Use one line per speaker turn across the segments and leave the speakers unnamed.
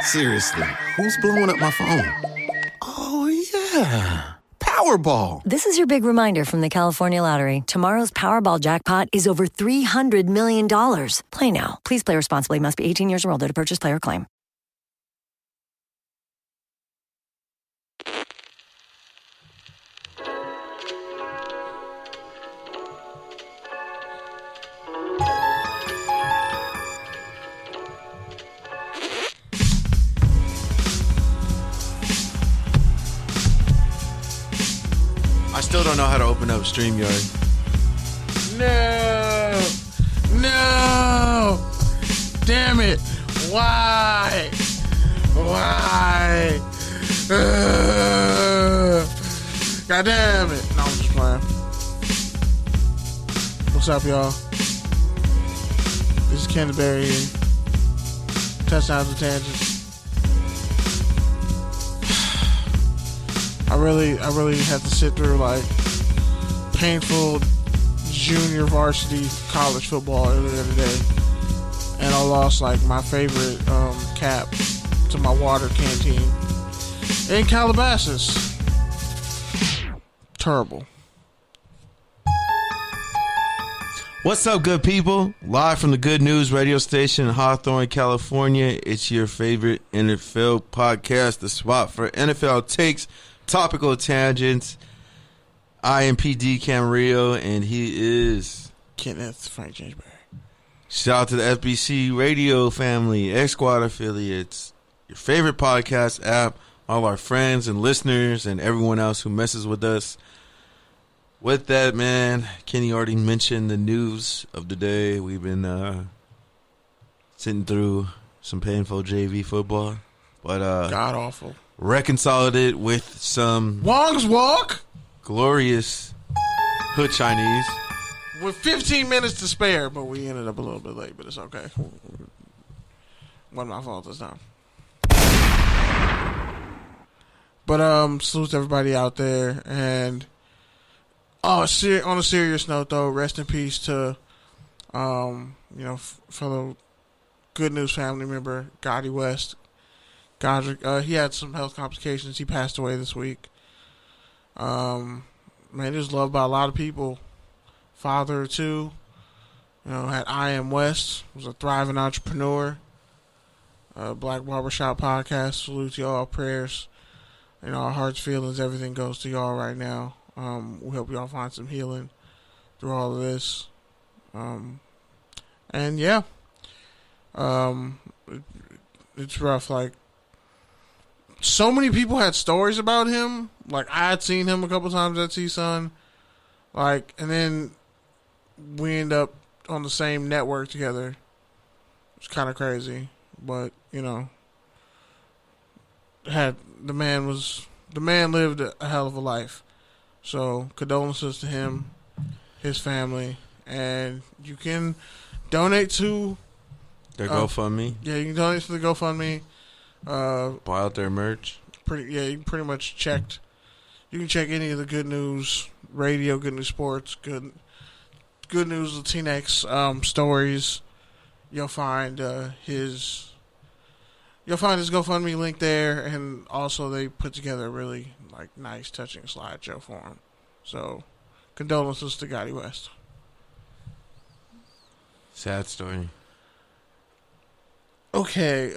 Seriously, who's blowing up my phone? Oh, yeah. Powerball.
This is your big reminder from the California Lottery. Tomorrow's Powerball jackpot is over $300 million. Play now. Please play responsibly. Must be 18 years or older to purchase, play, or claim.
I still don't know how to open up StreamYard.
No! Damn it! Why? God damn it! No, I'm just playing. What's up, y'all? This is Canterbury here. Touchdowns and Tangents. I really had to sit through like painful junior varsity college football earlier today, and I lost like my favorite cap to my water canteen in Calabasas. Terrible.
What's up, good people? Live from the Good News radio station in Hawthorne, California. It's your favorite NFL podcast, the spot for NFL takes, topical tangents. I am PD Camarillo, and he is
Kenneth Frank Jamesbury.
Shout out to the FBC radio family, X Squad affiliates, your favorite podcast app, all our friends and listeners, and everyone else who messes with us. With that, man, Kenny already mentioned the news of the day. We've been sitting through some painful JV football, but
God awful.
Reconciled it with some
Wong's Walk
glorious hood Chinese
with 15 minutes to spare, but we ended up a little bit late, but it's okay. Wasn't my fault this time. But salute to everybody out there, and on a serious note though, rest in peace to fellow Good News family member Gotti West. He had some health complications. He passed away this week. Man, he was loved by a lot of people. Father too. Had I Am West, was a thriving entrepreneur. Black Barbershop Podcast. Salute to y'all. Prayers. Our hearts, feelings, everything goes to y'all right now. We hope y'all find some healing through all of this. And yeah. It's rough. Like, so many people had stories about him. Like, I had seen him a couple times at CSUN. Like, and then we end up on the same network together. It's kind of crazy. But, the man lived a hell of a life. So, condolences to him, his family, and you can donate to
their GoFundMe.
Yeah, you can donate to the GoFundMe.
Buy out their merch.
You pretty much checked. You can check any of the Good News Radio, Good News Sports, Good News Latinx stories. You'll find his GoFundMe link there, and also they put together a really nice, touching slideshow for him. So, condolences to Gotti West.
Sad story.
Okay,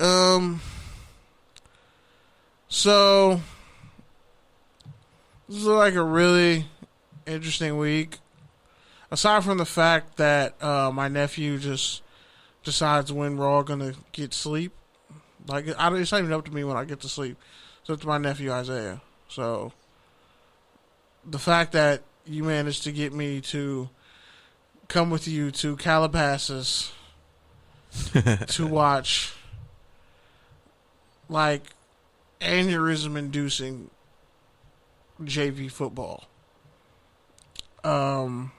so this is a really interesting week. Aside from the fact that my nephew just decides when we're all gonna get sleep. It's not even up to me when I get to sleep. It's up to my nephew Isaiah. So the fact that you managed to get me to come with you to Calabasas to watch aneurysm-inducing JV football. A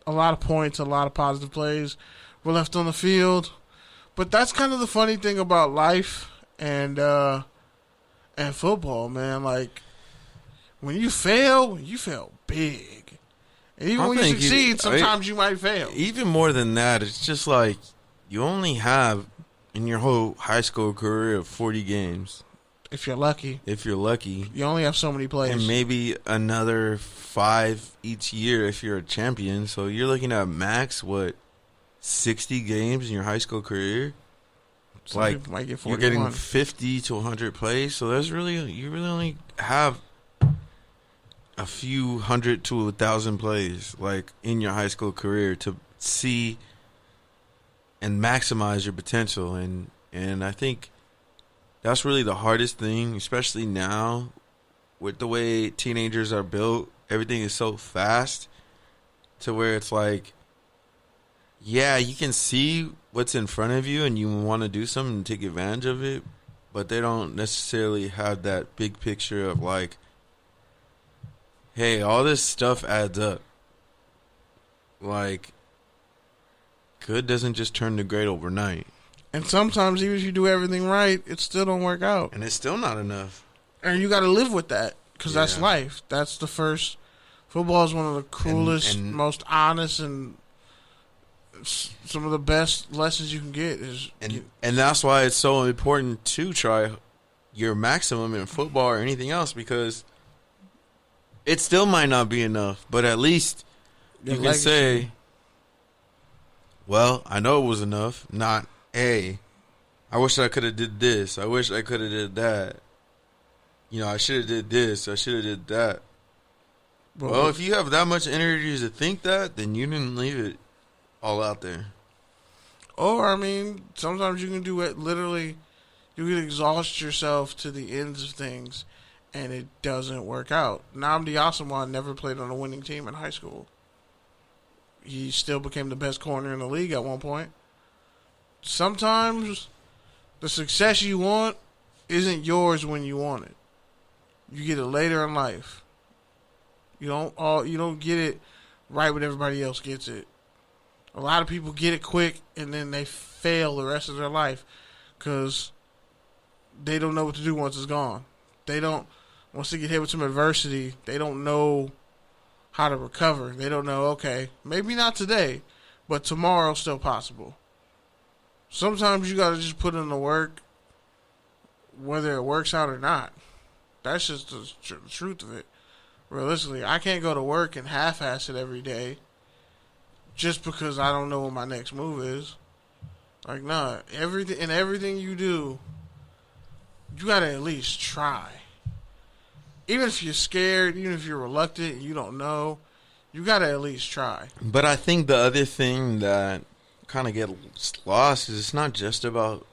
lot of points, a lot of positive plays were left on the field. But that's kind of the funny thing about life and football, man. When you fail big. And even when you succeed, sometimes you might fail.
Even more than that, it's just you only have in your whole high school career of 40 games.
If you're lucky.
If you're lucky.
You only have so many plays.
And maybe another 5 each year if you're a champion. So you're looking at max, 60 games in your high school career?
Some people might get 41.
You're getting 50 to 100 plays. So you really only have a few hundred to 1,000 plays in your high school career to see and maximize your potential. And I think that's really the hardest thing, especially now with the way teenagers are built. Everything is so fast to where it's you can see what's in front of you and you want to do something and take advantage of it, but they don't necessarily have that big picture of hey, all this stuff adds up. Good doesn't just turn to great overnight.
And sometimes even if you do everything right, it still don't work out.
And it's still not enough.
And you got to live with that because that's life. That's the first. Football is one of the coolest, and most honest, and some of the best lessons you can get.
And that's why it's so important to try your maximum in football or anything else, because it still might not be enough, but at least you can say, well, I know it was enough, not, hey, I wish I could have did this. I wish I could have did that. I should have did this. I should have did that. Well, if you have that much energy to think that, then you didn't leave it all out there.
Or, sometimes you can do it literally. You can exhaust yourself to the ends of things, and it doesn't work out. Nnamdi Asomugha never played on a winning team in high school. He still became the best corner in the league at one point. Sometimes the success you want isn't yours when you want it. You get it later in life. You don't get it right when everybody else gets it. A lot of people get it quick and then they fail the rest of their life because they don't know what to do once it's gone. Once they get hit with some adversity, they don't know how to recover. They don't know, okay, maybe not today, but tomorrow's still possible. Sometimes you got to just put in the work, whether it works out or not. That's just the truth of it. Realistically, I can't go to work and half-ass it every day just because I don't know what my next move is. Everything you do, you got to at least try. Even if you're scared, even if you're reluctant, you don't know, you got to at least try.
But I think the other thing that kind of gets lost is it's not just about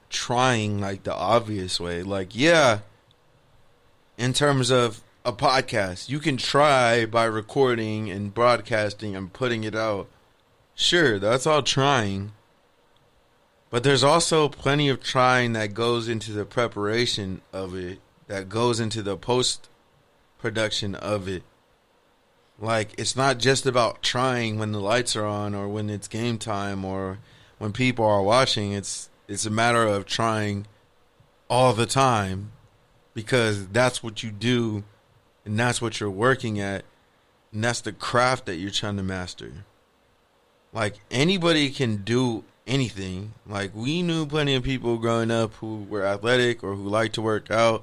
trying the obvious way. In terms of a podcast, you can try by recording and broadcasting and putting it out. Sure, that's all trying. But there's also plenty of trying that goes into the preparation of it, that goes into the post-production of it. It's not just about trying when the lights are on or when it's game time or when people are watching. It's a matter of trying all the time because that's what you do and that's what you're working at and that's the craft that you're trying to master. Anybody can do anything. We knew plenty of people growing up who were athletic or who liked to work out,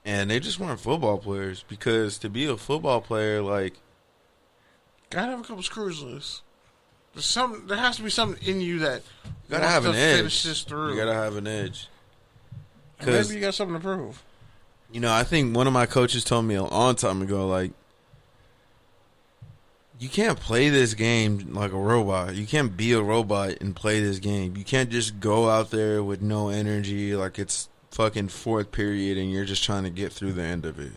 and they just weren't football players because to be a football player,
gotta have a couple screws loose. There has to be something in you that
you gotta have an edge.
Finish this through.
You gotta have an edge.
And maybe you got something to prove.
I think one of my coaches told me a long time ago, you can't play this game like a robot. You can't be a robot and play this game. You can't just go out there with no energy like it's fucking fourth period and you're just trying to get through the end of it.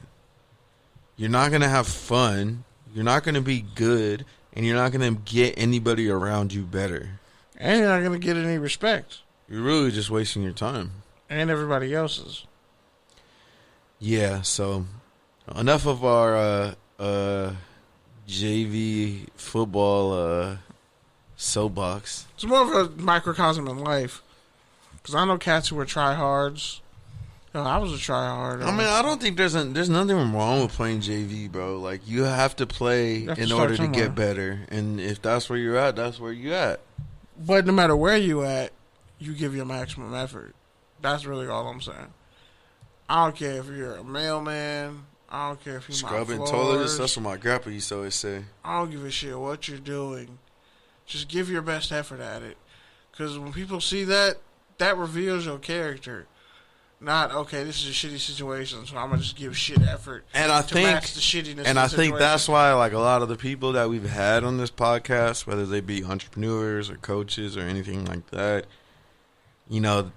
You're not going to have fun. You're not going to be good. And you're not going to get anybody around you better.
And you're not going to get any respect.
You're really just wasting your time.
And everybody else's.
Yeah, so enough of our JV football soapbox.
It's more of a microcosm in life. Because I know cats who were tryhards. I was a tryhard.
I don't think there's nothing wrong with playing JV, bro. You have to play in order to get better. And if that's where you're at, that's where you're at.
But no matter where you at, you give your maximum effort. That's really all I'm saying. I don't care if you're a mailman. I don't care if you're
Scrubbing
floors.
toilets. That's what my grandpa used to always say.
I don't give a shit what you're doing. Just give your best effort at it. Because when people see that, that reveals your character. Not, okay, this is a shitty situation, so I'm going to just give shit effort
and I
to
think,
match the shittiness
and
of
I
the
think
situation.
that's why, like, a lot of the people that we've had on this podcast, whether they be entrepreneurs or coaches or anything like that, you know,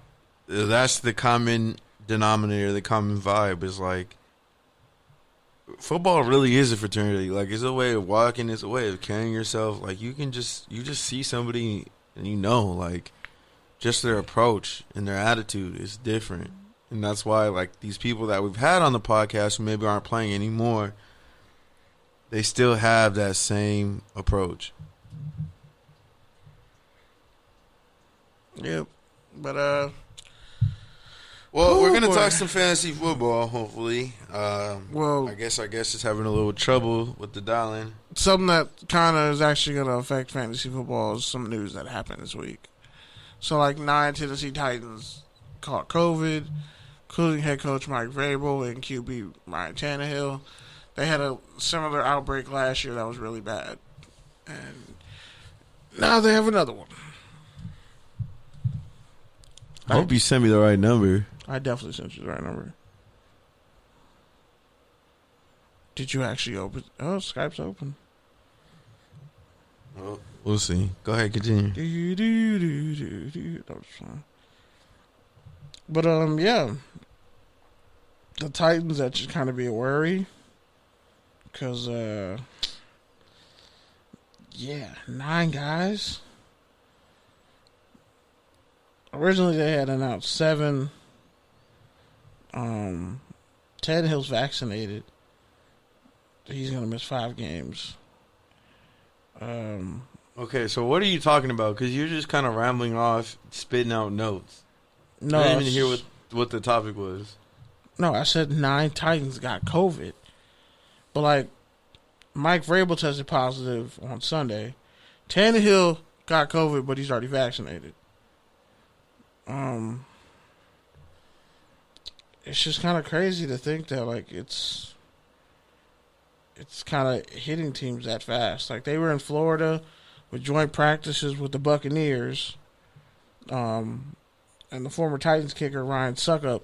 that's the common denominator, the common vibe is, like, football really is a fraternity. Like, it's a way of walking, it's a way of carrying yourself. Like, you just see somebody and you know, like, just their approach and their attitude is different. And that's why, like, these people that we've had on the podcast who maybe aren't playing anymore, they still have that same approach.
Yep. But,
well, we're going to
boy.
talk some fantasy football, hopefully.
Well,
I guess it's having a little trouble with the dial-in.
something that kind of is actually going to affect fantasy football is some news that happened this week. So, like, 9 Tennessee Titans caught COVID, including head coach Mike Vrabel and QB Ryan Tannehill. They had a similar outbreak last year that was really bad. And now they have another one.
I hope you sent me the right number.
I definitely sent you the right number. Did you actually open? Oh, Skype's open.
Well, we'll see. Go ahead, continue.
That was fine. But, yeah. The Titans, that should kind of be a worry. Because, 9 guys. Originally, they had announced 7. Tannehill's vaccinated. He's going to miss 5 games.
Okay, so what are you talking about? Because you're just kind of rambling off, spitting out notes.
No,
I didn't even hear what the topic was.
No, I said 9 Titans got COVID. But, like, Mike Vrabel tested positive on Sunday. Tannehill got COVID, but he's already vaccinated. It's just kind of crazy to think that, like, it's kind of hitting teams that fast. Like, they were in Florida with joint practices with the Buccaneers. And the former Titans kicker, Ryan Suckup,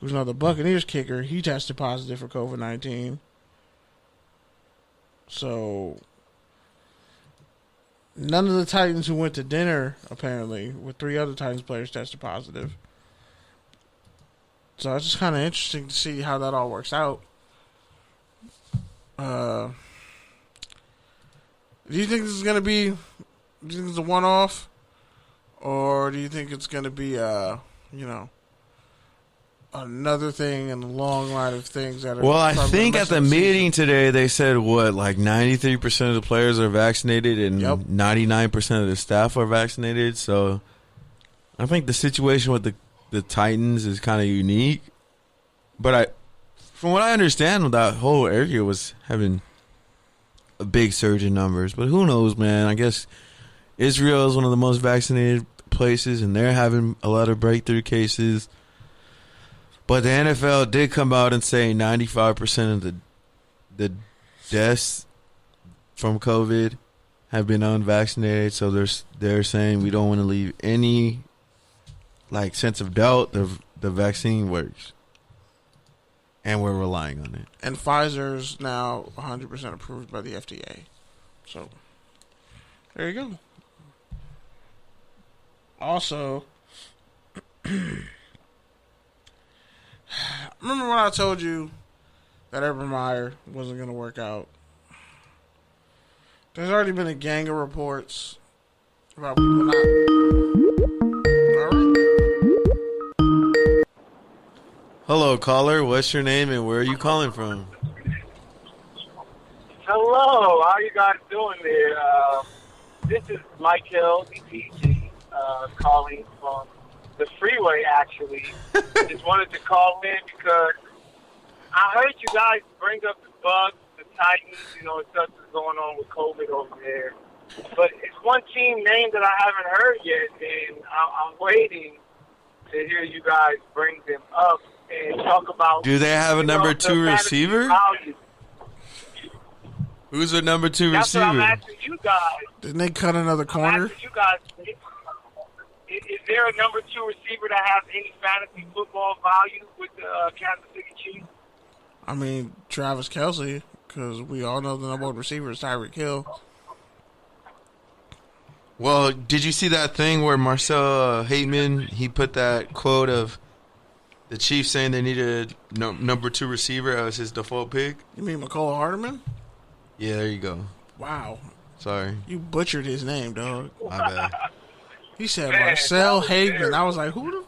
who's now the Buccaneers kicker, he tested positive for COVID-19. So, none of the Titans who went to dinner, apparently, with 3 other Titans players tested positive. So, it's just kind of interesting to see how that all works out. Do you think this is going to be, do you think it's a one-off? Or do you think it's going to be, another thing in the long line of things that are...
Well, I
probably
think
gonna
at
mess
the
up
meeting
season?
today they said, like 93% of the players are vaccinated and
Yep.
99% of the staff are vaccinated. So I think the situation with the Titans is kind of unique. But from what I understand, that whole area was having a big surge in numbers. But who knows, man? I guess Israel is one of the most vaccinated places, and they're having a lot of breakthrough cases. But the NFL did come out and say 95% of the deaths from COVID have been unvaccinated. So they're saying we don't want to leave any sense of doubt the vaccine works, and we're relying on it.
And Pfizer's now 100% approved by the FDA. So, there you go. Also, remember when I told you that Urban Meyer wasn't going to work out? There's already been a gang of reports about people not... Alright.
Hello, caller. What's your name and where are you calling from?
Hello, how you guys doing there? This is Mike Hill, EPG, calling from the freeway, actually. Just wanted to call in because I heard you guys bring up the Bucs, the Titans, and stuff that's going on with COVID over there. But it's one team name that I haven't heard yet, and I'm waiting to hear you guys bring them up and talk about.
Do they have a number 2 receiver?
Value.
Who's the number 2
That's
receiver?
what I'm asking you guys.
Didn't they cut another corner?
I'm asking you guys. Is there a number 2 receiver that has any fantasy football value with the Kansas City Chiefs?
I mean, Travis Kelce, because we all know the number 1 receiver is Tyreek Hill.
Well, did you see that thing where Marcel Hateman, he put that quote of the Chiefs saying they needed a number 2 receiver as his default pick?
You mean McCole Hardman?
Yeah, there you go.
Wow.
Sorry.
You butchered his name, dog.
My bad.
He said Marcel Hageman. I was like, who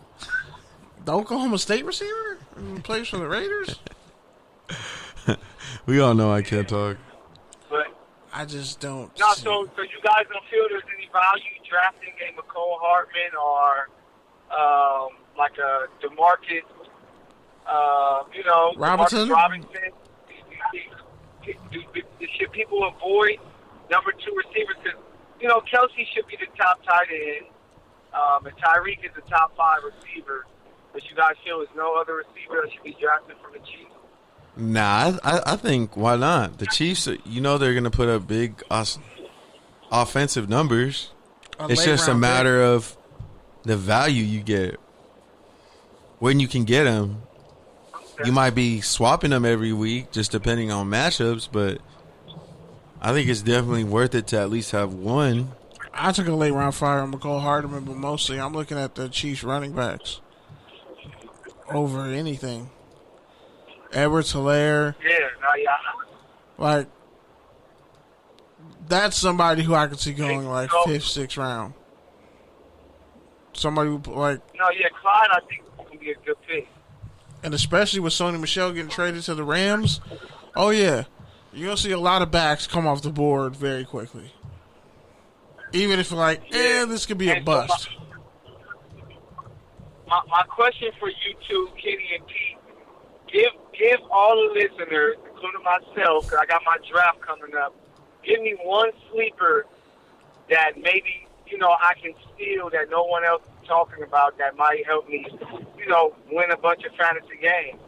the Oklahoma State receiver? Who plays for the Raiders?
We all know I can't talk.
But
I just don't.
no, so you guys don't feel there's any value drafting a McCole Hartman or like a DeMarcus,
Robinson?
DeMarcus Robinson. Should people avoid number 2 receivers? Because Kelsey should be the top tight end, and Tyreek is the top 5 receiver. But you guys feel there's no other receiver that should be drafted from the Chiefs?
Nah, I think why not? The Chiefs, they're going to put up big offensive numbers. It's just a matter of the value you get. When you can get them, you might be swapping them every week, just depending on matchups, but I think it's definitely worth it to at least have one.
I took a late round flyer on McCole Hardman, but mostly I'm looking at the Chiefs running backs over anything. Edwards-Helaire.
Yeah.
Like, that's somebody who I could see going like 5th, 6th round. Somebody who like.
No, yeah, Clyde I think would be a good pick.
And especially with Sony Michel getting traded to the Rams, oh yeah, you're going to see a lot of backs come off the board very quickly. Even if this could be a bust.
My question for you two, Kenny and Pete, give all the listeners, including myself, because I got my draft coming up, give me one sleeper that maybe, I can steal that no one else is talking about that might help me, win a bunch of fantasy games.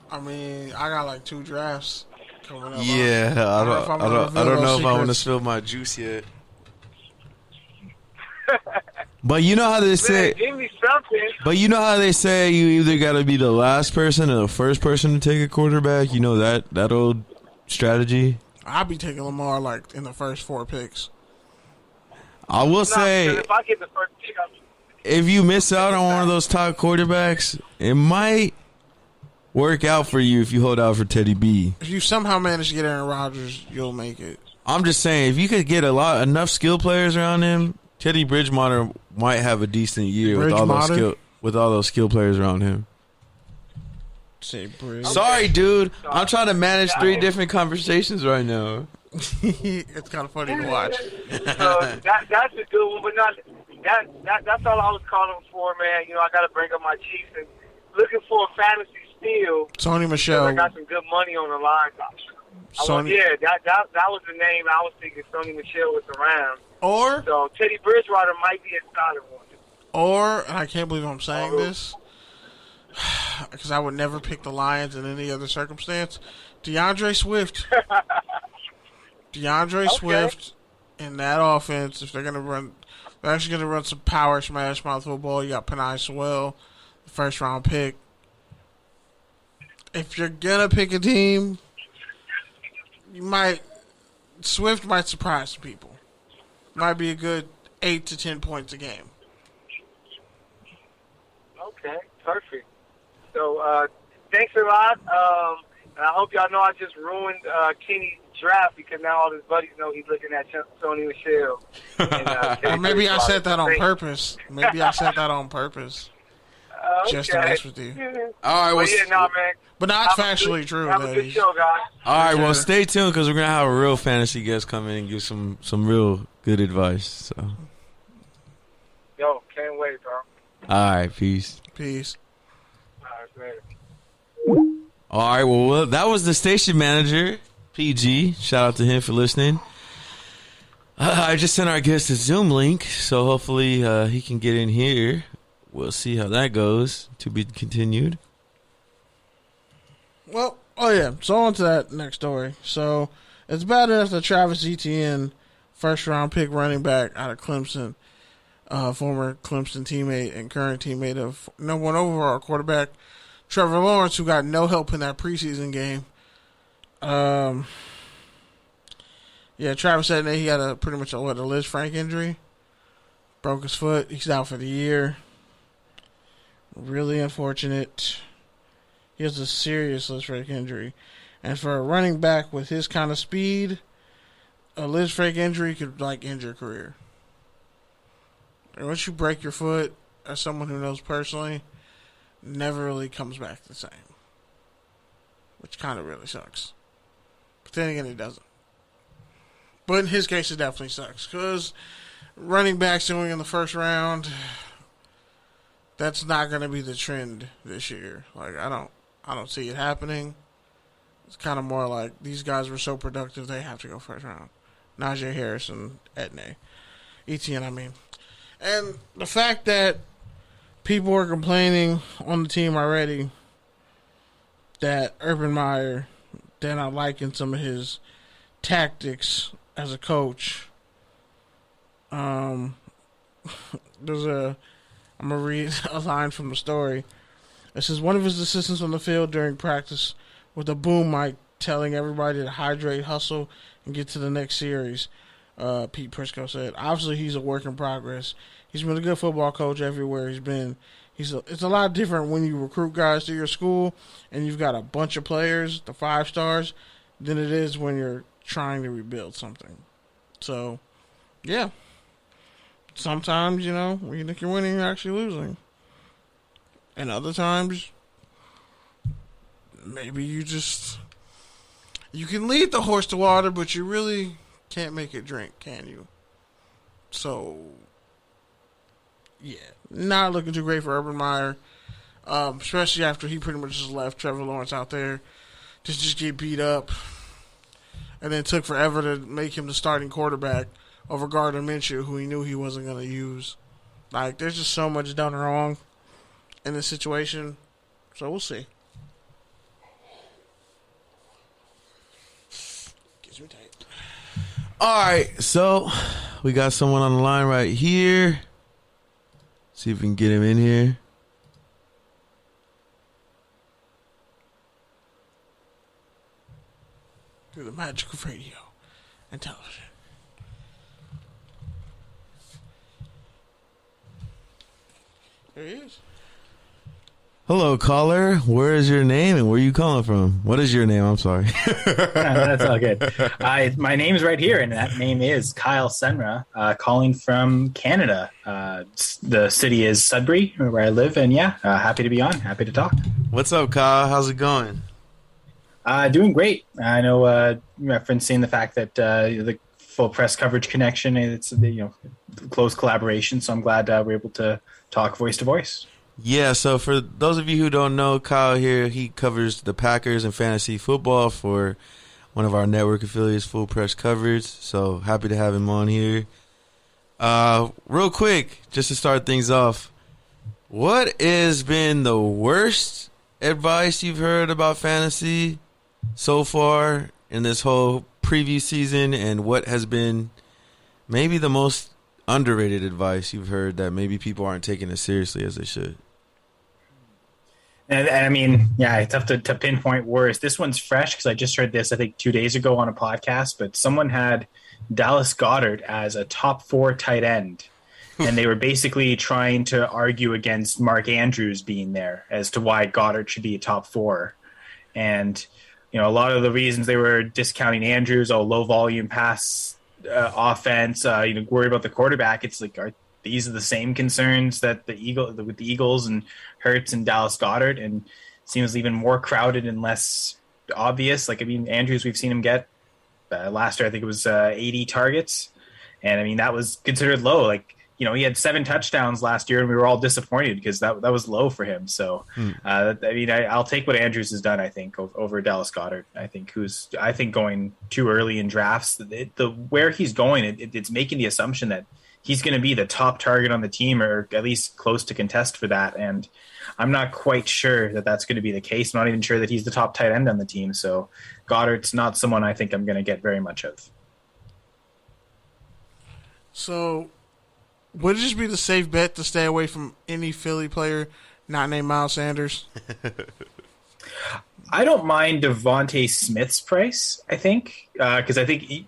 I mean, I got like 2 drafts coming up.
Yeah, I don't know if I want to spill my juice yet. But you know how they say.
Give me something.
But you know how they say you either got to be the last person or the first person to take a quarterback. You know that old strategy.
I'll be taking Lamar like in the first 4 picks.
I will say,
if I get the first pick,
if you miss out on one of those top quarterbacks, it might work out for you if you hold out for Teddy B.
If you somehow manage to get Aaron Rodgers, you'll make it.
I'm just saying, if you could get enough skill players around him, Teddy Bridgewater might have a decent year with all those skill players around him.
Say Bridge.
Sorry, dude. I'm trying to manage 3 different conversations right now.
It's kind of funny to watch.
So that's a good one, but not that's all I was calling for, man. I got to bring up my Chiefs and looking for a fantasy steal.
Sony Michel.
I got some good money on the line. That was the name I was thinking. Sony Michel was around. So Teddy Bridgewater might be a solid one.
Or, and I can't believe I'm saying this, because I would never pick the Lions in any other circumstance, DeAndre Swift. Swift in that offense, if they're actually going to run some power smash mouth football. You got Penei Sewell, the first round pick. If you're going to pick a team, Swift might surprise some people. Might be a good 8 to 10 points a game.
Okay, perfect. So, thanks a lot. And I hope y'all know I just ruined Kenny's draft because now all his buddies know he's looking at Sony Michel.
Or maybe I said that on purpose. Just to mess with you.
All right,
man.
But not factually true.
Have a good show, guys.
All right, well, stay tuned because we're gonna have a real fantasy guest come in and give some real good advice. So,
can't wait, bro.
All right, peace.
All right, later.
All right, well, that was the station manager, PG. Shout out to him for listening. I just sent our guest a Zoom link, so hopefully he can get in here. We'll see how that goes. To be continued.
Well, oh yeah. So on to that next story. So it's bad enough that Travis Etienne, first round pick running back out of Clemson, former Clemson teammate and current teammate of number one overall quarterback Trevor Lawrence, who got no help in that preseason game. Yeah, Travis said that he had a pretty much a Liz Frank injury. Broke his foot. He's out for the year. Really unfortunate. He has a serious Liz Frank injury. And for a running back with his kind of speed, a Liz Frank injury could end your career. And once you break your foot, as someone who knows personally, never really comes back the same. Which kind of really sucks. But then again, it doesn't. But in his case, it definitely sucks. Because running backs going in the first round, that's not going to be the trend this year. I don't see it happening. It's kind of more like these guys were so productive, they have to go first round. Najee Harris and Etienne, I mean. And the fact that people are complaining on the team already that Urban Meyer, they're not liking some of his tactics as a coach. I'm going to read a line from the story. It says, one of his assistants on the field during practice with a boom mic telling everybody to hydrate, hustle, and get to the next series. Pete Prisco said, obviously he's a work in progress. He's been a good football coach everywhere he's been. It's a lot different when you recruit guys to your school and you've got a bunch of players, the 5 stars, than it is when you're trying to rebuild something. So, yeah. Sometimes, when you think you're winning, you're actually losing. And other times, maybe you can lead the horse to water, but you really can't make it drink, can you? So, yeah. Not looking too great for Urban Meyer. Especially after he pretty much just left Trevor Lawrence out there to just get beat up. And then it took forever to make him the starting quarterback over Gardner Minshew, who he knew he wasn't going to use. There's just so much done wrong in this situation. So we'll see. Gets me tight.
All right, so we got someone on the line right here. See if we can get him in here.
Through the magic of radio and television. There he is.
Hello, caller. Where is your name and where are you calling from? What is your name? I'm sorry.
That's all good. My name is right here, and that name is Kyle Senra, calling from Canada. The city is Sudbury, where I live, and happy to be on. Happy to talk.
What's up, Kyle? How's it going?
Doing great. I know referencing the fact that the full press coverage connection, it's close collaboration, so I'm glad we're able to talk voice to voice.
Yeah, so for those of you who don't know, Kyle here, he covers the Packers and fantasy football for one of our network affiliates, Full Press Coverage. So happy to have him on here. Real quick, just to start things off, what has been the worst advice you've heard about fantasy so far in this whole preview season, and what has been maybe the most underrated advice you've heard that maybe people aren't taking as seriously as they should?
And I mean, it's tough to pinpoint worst. This one's fresh because I just heard this, I think, 2 days ago on a podcast, but someone had Dallas Goedert as a top 4 tight end. And they were basically trying to argue against Mark Andrews being there as to why Goddard should be a top 4. And, a lot of the reasons they were discounting Andrews, low volume pass offense, worried about the quarterback. It's like, these are the same concerns that with the Eagles and Hurts and Dallas Goedert, and seems even more crowded and less obvious. Andrews, we've seen him get last year, I think it was 80 targets. And that was considered low. he had 7 touchdowns last year, and we were all disappointed because that was low for him. So, I'll take what Andrews has done. I think over Dallas Goedert. I think going too early in drafts. Where he's going, it's making the assumption that he's going to be the top target on the team, or at least close to contest for that. And I'm not quite sure that that's going to be the case. I'm not even sure that he's the top tight end on the team. So, Goddard's not someone I think I'm going to get very much of.
So, would it just be the safe bet to stay away from any Philly player not named Miles Sanders?
I don't mind Devontae Smith's price, I think, because I think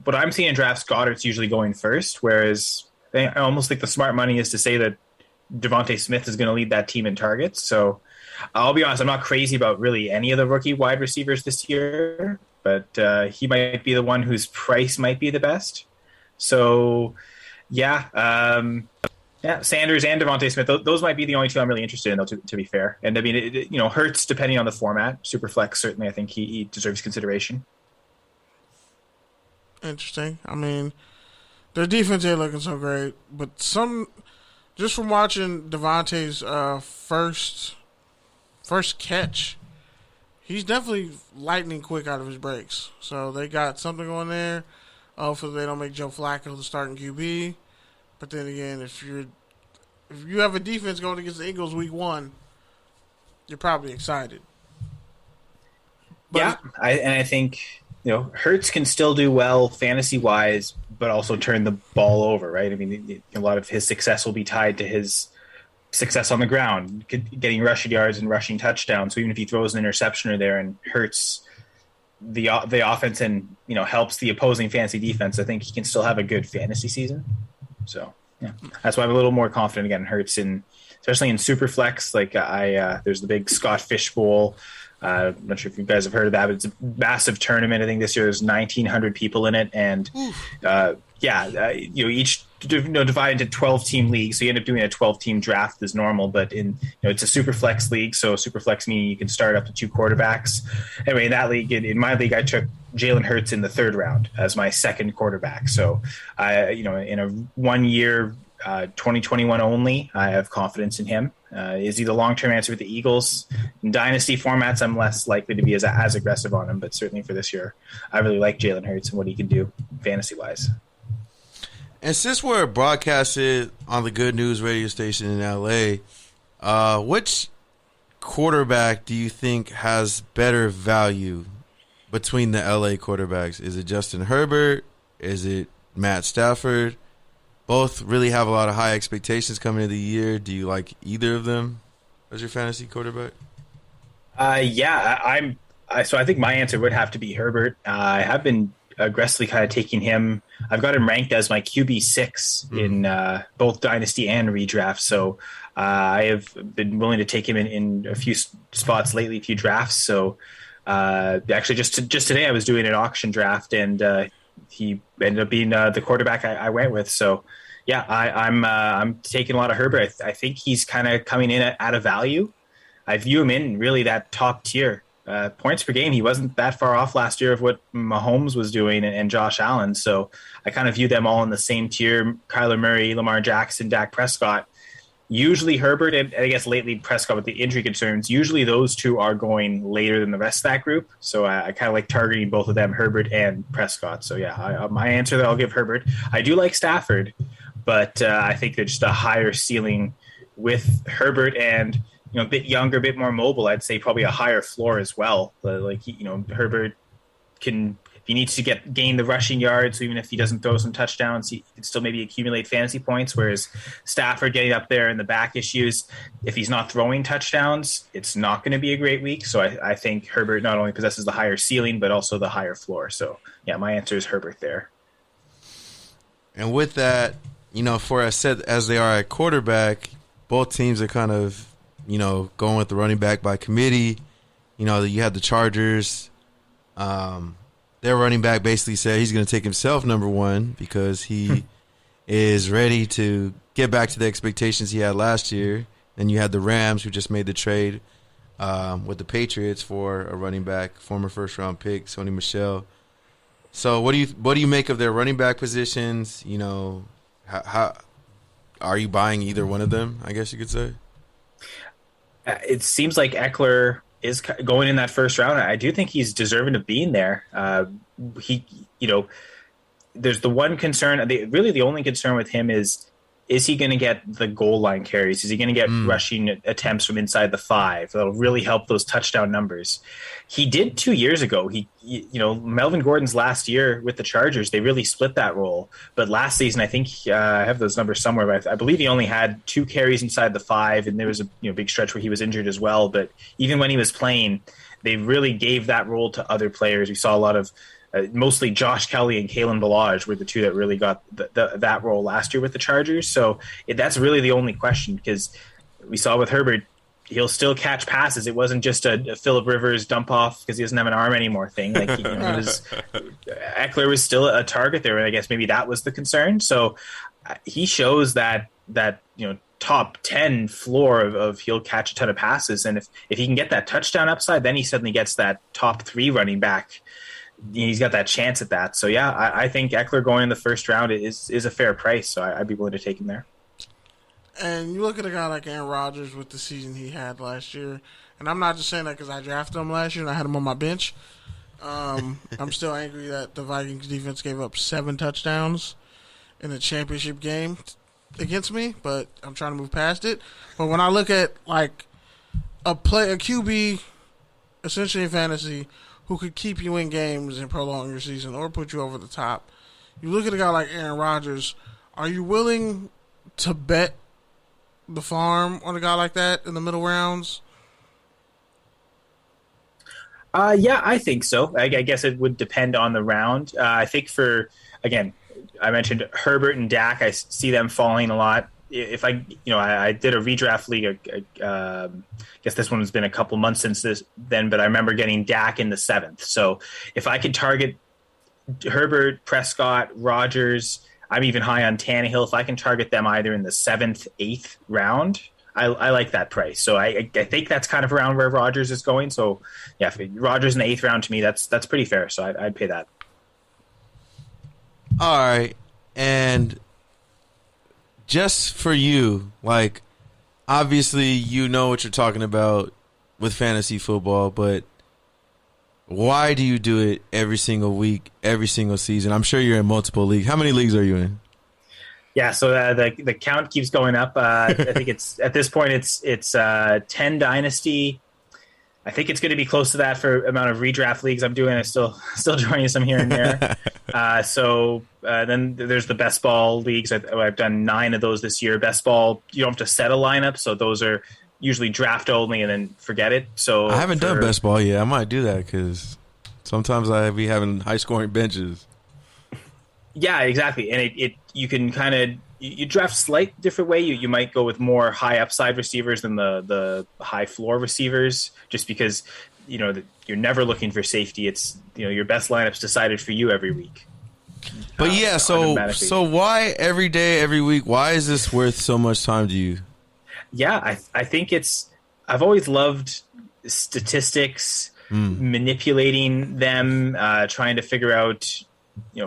what I'm seeing in drafts, Goddard's usually going first, whereas I almost think the smart money is to say that Devontae Smith is going to lead that team in targets. So I'll be honest, I'm not crazy about really any of the rookie wide receivers this year, but he might be the one whose price might be the best. So, Sanders and Devontae Smith, those might be the only two I'm really interested in, though, to be fair. And I mean, Hurts, depending on the format, Superflex, certainly I think he deserves consideration.
Interesting. I mean, their defense ain't looking so great, but just from watching Devontae's first catch, he's definitely lightning quick out of his breaks. So they got something going there. Hopefully they don't make Joe Flacco the starting QB. But then again, if you have a defense going against the Eagles week 1, you're probably excited. But
I think Hurts can still do well fantasy wise, but also turn the ball over, right? I mean, a lot of his success will be tied to his success on the ground, getting rushing yards and rushing touchdowns. So even if he throws an interception or there and hurts the offense and helps the opposing fantasy defense, I think he can still have a good fantasy season. So that's why I'm a little more confident again in Hurts, especially in Superflex. Like there's the big Scott Fish Bowl. I'm not sure if you guys have heard of that, but it's a massive tournament. I think this year there's 1,900 people in it, and each divided into 12-team leagues, so you end up doing a 12-team draft as normal. But it's a Superflex league, so Superflex meaning you can start up to 2 quarterbacks. Anyway, in that league, in my league, I took Jalen Hurts in the 3rd round as my second quarterback. So, in a 1-year, 2021 only, I have confidence in him. Is he the long-term answer with the Eagles? In dynasty formats, I'm less likely to be as aggressive on him, but certainly for this year, I really like Jalen Hurts and what he can do fantasy-wise.
And since we're broadcasted on the Good News radio station in LA, which quarterback do you think has better value between the LA quarterbacks? Is it Justin Herbert? Is it Matt Stafford? Both really have a lot of high expectations coming into the year. Do you like either of them as your fantasy quarterback?
So I think my answer would have to be Herbert. I have been aggressively kind of taking him. I've got him ranked as my QB6 in both dynasty and redraft. So I have been willing to take him in a few spots lately, a few drafts. So actually, just today I was doing an auction draft, and he ended up being the quarterback I went with. So I'm taking a lot of Herbert. I think he's kind of coming in at a value. I view him in really that top tier. Points per game, he wasn't that far off last year of what Mahomes was doing and Josh Allen. So I kind of view them all in the same tier. Kyler Murray, Lamar Jackson, Dak Prescott. Usually Herbert, and I guess lately Prescott with the injury concerns, usually those two are going later than the rest of that group. So I kind of like targeting both of them, Herbert and Prescott. So my answer that I'll give Herbert. I do like Stafford, but I think they're just a higher ceiling with Herbert and a bit younger, a bit more mobile. I'd say probably a higher floor as well. Herbert can, if he needs to gain the rushing yards, so even if he doesn't throw some touchdowns, he can still maybe accumulate fantasy points. Whereas Stafford getting up there in the back issues, if he's not throwing touchdowns, it's not going to be a great week. So I think Herbert not only possesses the higher ceiling, but also the higher floor. So my answer is Herbert there.
And with that, for as set as they are at quarterback, both teams are kind of going with the running back by committee. You had the Chargers. Their running back basically said he's going to take himself number 1 because he is ready to get back to the expectations he had last year. Then you had the Rams, who just made the trade with the Patriots for a running back, former first-round pick, Sony Michel. So what do you make of their running back positions? How are you buying either one of them? I guess you could say.
It seems like Eckler is going in that first round. I do think he's deserving of being there. There's the one concern. Really, the only concern with him is he going to get the goal line carries? Is he going to get rushing attempts from inside the 5? That'll really help those touchdown numbers. He did 2 years ago. Melvin Gordon's last year with the Chargers, they really split that role. But last season, I think I have those numbers somewhere, but I believe he only had 2 carries inside the 5, and there was a big stretch where he was injured as well. But even when he was playing, they really gave that role to other players. We saw a lot of mostly Josh Kelly and Kalen Ballage were the 2 that really got that role last year with the Chargers. So that's really the only question, because we saw with Herbert, he'll still catch passes. It wasn't just a Phillip Rivers dump off because he doesn't have an arm anymore thing. Eckler was still a target there, and I guess maybe that was the concern. So he shows that top 10 floor of he'll catch a ton of passes, and if he can get that touchdown upside, then he suddenly gets that top 3 running back. He's got that chance at that. So, yeah, I think Eckler going in the first round is a fair price, so I'd be willing to take him there.
And you look at a guy like Aaron Rodgers with the season he had last year, and I'm not just saying that because I drafted him last year and I had him on my bench. I'm still angry that the Vikings defense gave up 7 touchdowns in the championship game against me, but I'm trying to move past it. But when I look at, like, a QB, essentially in fantasy, who could keep you in games and prolong your season or put you over the top. You look at a guy like Aaron Rodgers, are you willing to bet the farm on a guy like that in the middle rounds?
Yeah, I think so. I guess it would depend on the round. I think I mentioned Herbert and Dak. I see them falling a lot. If I did a redraft league. I guess this one has been a couple months since then, but I remember getting Dak in the 7th. So if I could target Herbert, Prescott, Rodgers, I'm even high on Tannehill. If I can target them either in the 7th, 8th round, I like that price. So I think that's kind of around where Rodgers is going. So yeah, Rodgers in the 8th round, to me, that's pretty fair. So I'd pay that.
All right, and just for you, like, obviously you know what you're talking about with fantasy football, but why do you do it every single week, every single season? I'm sure you're in multiple leagues. How many leagues are you in?
Yeah, so the count keeps going up. I think it's at this point it's 10 dynasty. I think it's going to be close to that for amount of redraft leagues I'm doing. I'm still joining some here and there. Then there's the best ball leagues. I've done 9 of those this year. Best ball, you don't have to set a lineup, so those are usually draft only and then forget it. So
I haven't done best ball yet. I might do that because sometimes I be having high scoring benches.
Yeah, exactly. And you can kind of you draft slight different way. You might go with more high upside receivers than the high floor receivers, just because you're never looking for safety. It's your best lineups decided for you every week.
But so why every day, every week? Why is this worth so much time to you?
Yeah, I think I've always loved statistics, manipulating them, trying to figure out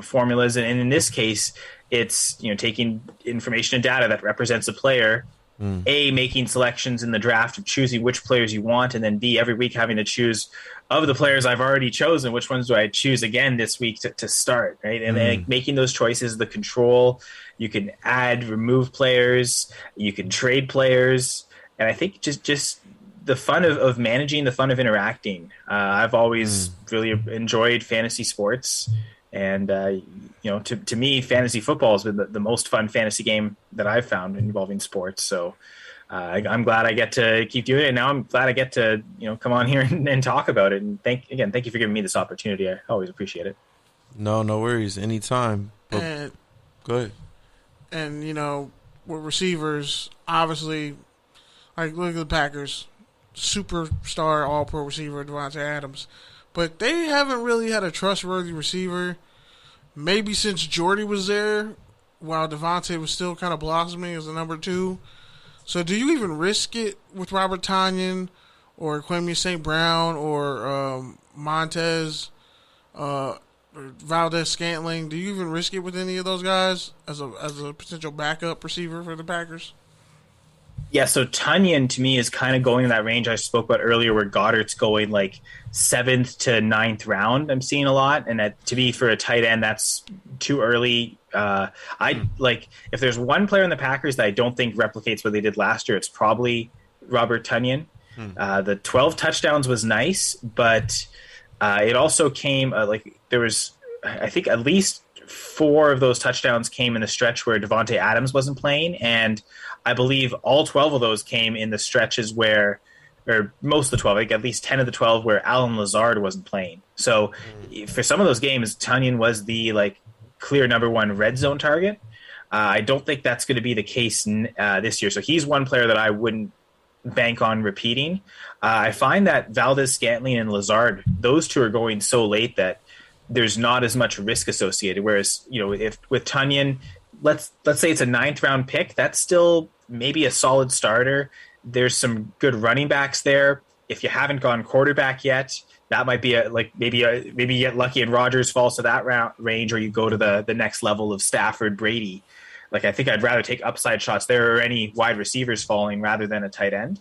formulas, and in this case, it's taking information and data that represents a player, A, making selections in the draft of choosing which players you want, and then B, every week having to choose of the players I've already chosen, which ones do I choose again this week to start, right? And then making those choices, the control, you can add, remove players, you can trade players, and I think just the fun of managing, the fun of interacting. I've always really enjoyed fantasy sports. And, to me, fantasy football has been the most fun fantasy game that I've found involving sports. So I'm glad I get to keep doing it. And now I'm glad I get to, come on here and talk about it. And thank you for giving me this opportunity. I always appreciate it.
No worries. Anytime. Go ahead.
And, with receivers, obviously, like, look at the Packers, superstar all-pro receiver, Devontae Adams. But they haven't really had a trustworthy receiver, maybe since Jordy was there, while Devontae was still kind of blossoming as a number 2. So do you even risk it with Robert Tonyan or Quimby St. Brown or Montez Valdez-Scantling. Do you even risk it with any of those guys as a potential backup receiver for the Packers?
Yeah, so Tunyon to me is kind of going in that range I spoke about earlier, where Goddard's going like 7th to 9th round. I'm seeing a lot, and to me for a tight end, that's too early. I like if there's one player in the Packers that I don't think replicates what they did last year, it's probably Robert Tunyon. The 12 touchdowns was nice, but it also came there was, I think, at least 4 of those touchdowns came in the stretch where Devontae Adams wasn't playing, and I believe all 12 of those came in the stretches where, or most of the 12, I think at least 10 of the 12 where Alan Lazard wasn't playing. So for some of those games, Tunyon was the clear number 1 red zone target. I don't think that's going to be the case this year. So he's one player that I wouldn't bank on repeating. I find that Valdez-Scantling and Lazard, those two are going so late that there's not as much risk associated. Whereas, if with Tunyon, let's say it's a 9th round pick, that's still maybe a solid starter. There's some good running backs there. If you haven't gone quarterback yet, that might be maybe you get lucky and Rodgers falls to that range, or you go to the next level of Stafford, Brady. I think I'd rather take upside shots there or any wide receivers falling rather than a tight end.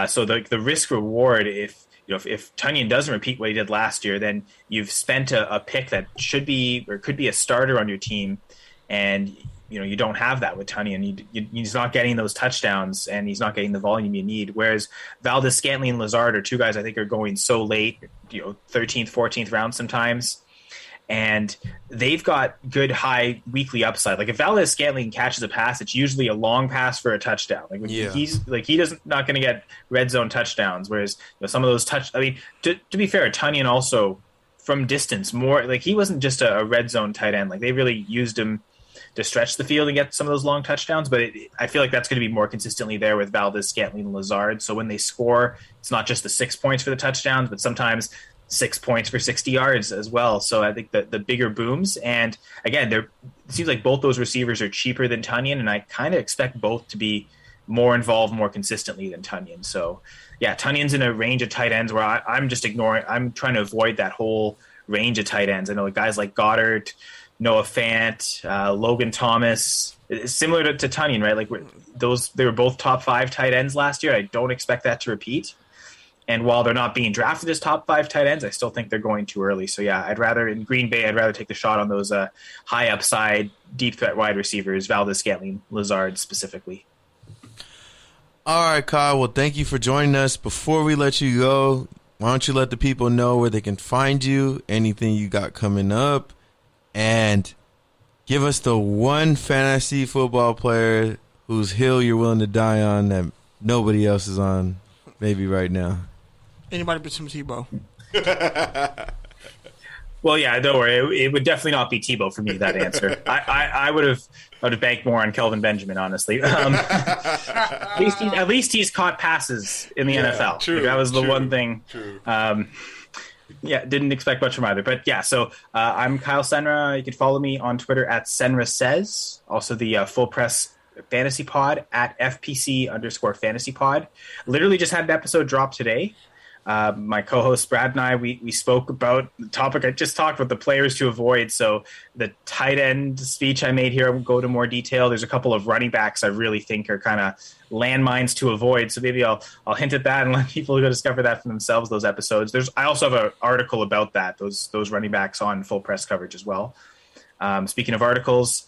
So the risk reward, if Tunyon doesn't repeat what he did last year, then you've spent a pick that should be or could be a starter on your team, and you don't have that with Tunyon. He's not getting those touchdowns, and he's not getting the volume you need. Whereas Valdez-Scantling and Lazard are two guys I think are going so late, 13th, 14th round sometimes, and they've got good high weekly upside. If Valdez-Scantling catches a pass, it's usually a long pass for a touchdown. He's not going to get red zone touchdowns. Whereas some of those to be fair, Tunyon also from distance more he wasn't just a red zone tight end. They really used him to stretch the field and get some of those long touchdowns. But I feel like that's going to be more consistently there with Valdez-Scantling and Lazard. So when they score, it's not just the 6 points for the touchdowns, but sometimes 6 points for 60 yards as well. So I think the bigger booms. And again, it seems like both those receivers are cheaper than Tunyon, and I kind of expect both to be more involved more consistently than Tunyon. So yeah, Tunyon's in a range of tight ends where I'm just ignoring. I'm trying to avoid that whole range of tight ends. I know guys like Goddard, Noah Fant, Logan Thomas, similar to Tunyon, right? They were both top 5 tight ends last year. I don't expect that to repeat. And while they're not being drafted as top 5 tight ends, I still think they're going too early. So yeah, in Green Bay, I'd rather take the shot on those high upside, deep threat wide receivers, Valdez-Scantling, Lazard specifically.
All right, Kyle. Well, thank you for joining us. Before we let you go, why don't you let the people know where they can find you, anything you got coming up, and give us the one fantasy football player whose hill you're willing to die on that nobody else is on, maybe right now.
Anybody but Tim Tebow.
Well, yeah, don't worry. It would definitely not be Tebow for me, that answer. I would have banked more on Kelvin Benjamin, honestly. At least he's caught passes in the NFL.
True,
that was the one thing.
True.
Didn't expect much from either. But yeah, so I'm Kyle Senra. You can follow me on Twitter at Senra Says. Also the Full Press Fantasy Pod at FPC_Fantasy Pod. Literally just had an episode drop today. My co-host Brad and I, we spoke about the topic I just talked about, the players to avoid. So the tight end speech I made here, I won't go to more detail. There's a couple of running backs I really think are kind of landmines to avoid. So maybe I'll hint at that and let people go discover that for themselves, those episodes. I also have an article about that, those running backs on Full Press coverage as well. Speaking of articles,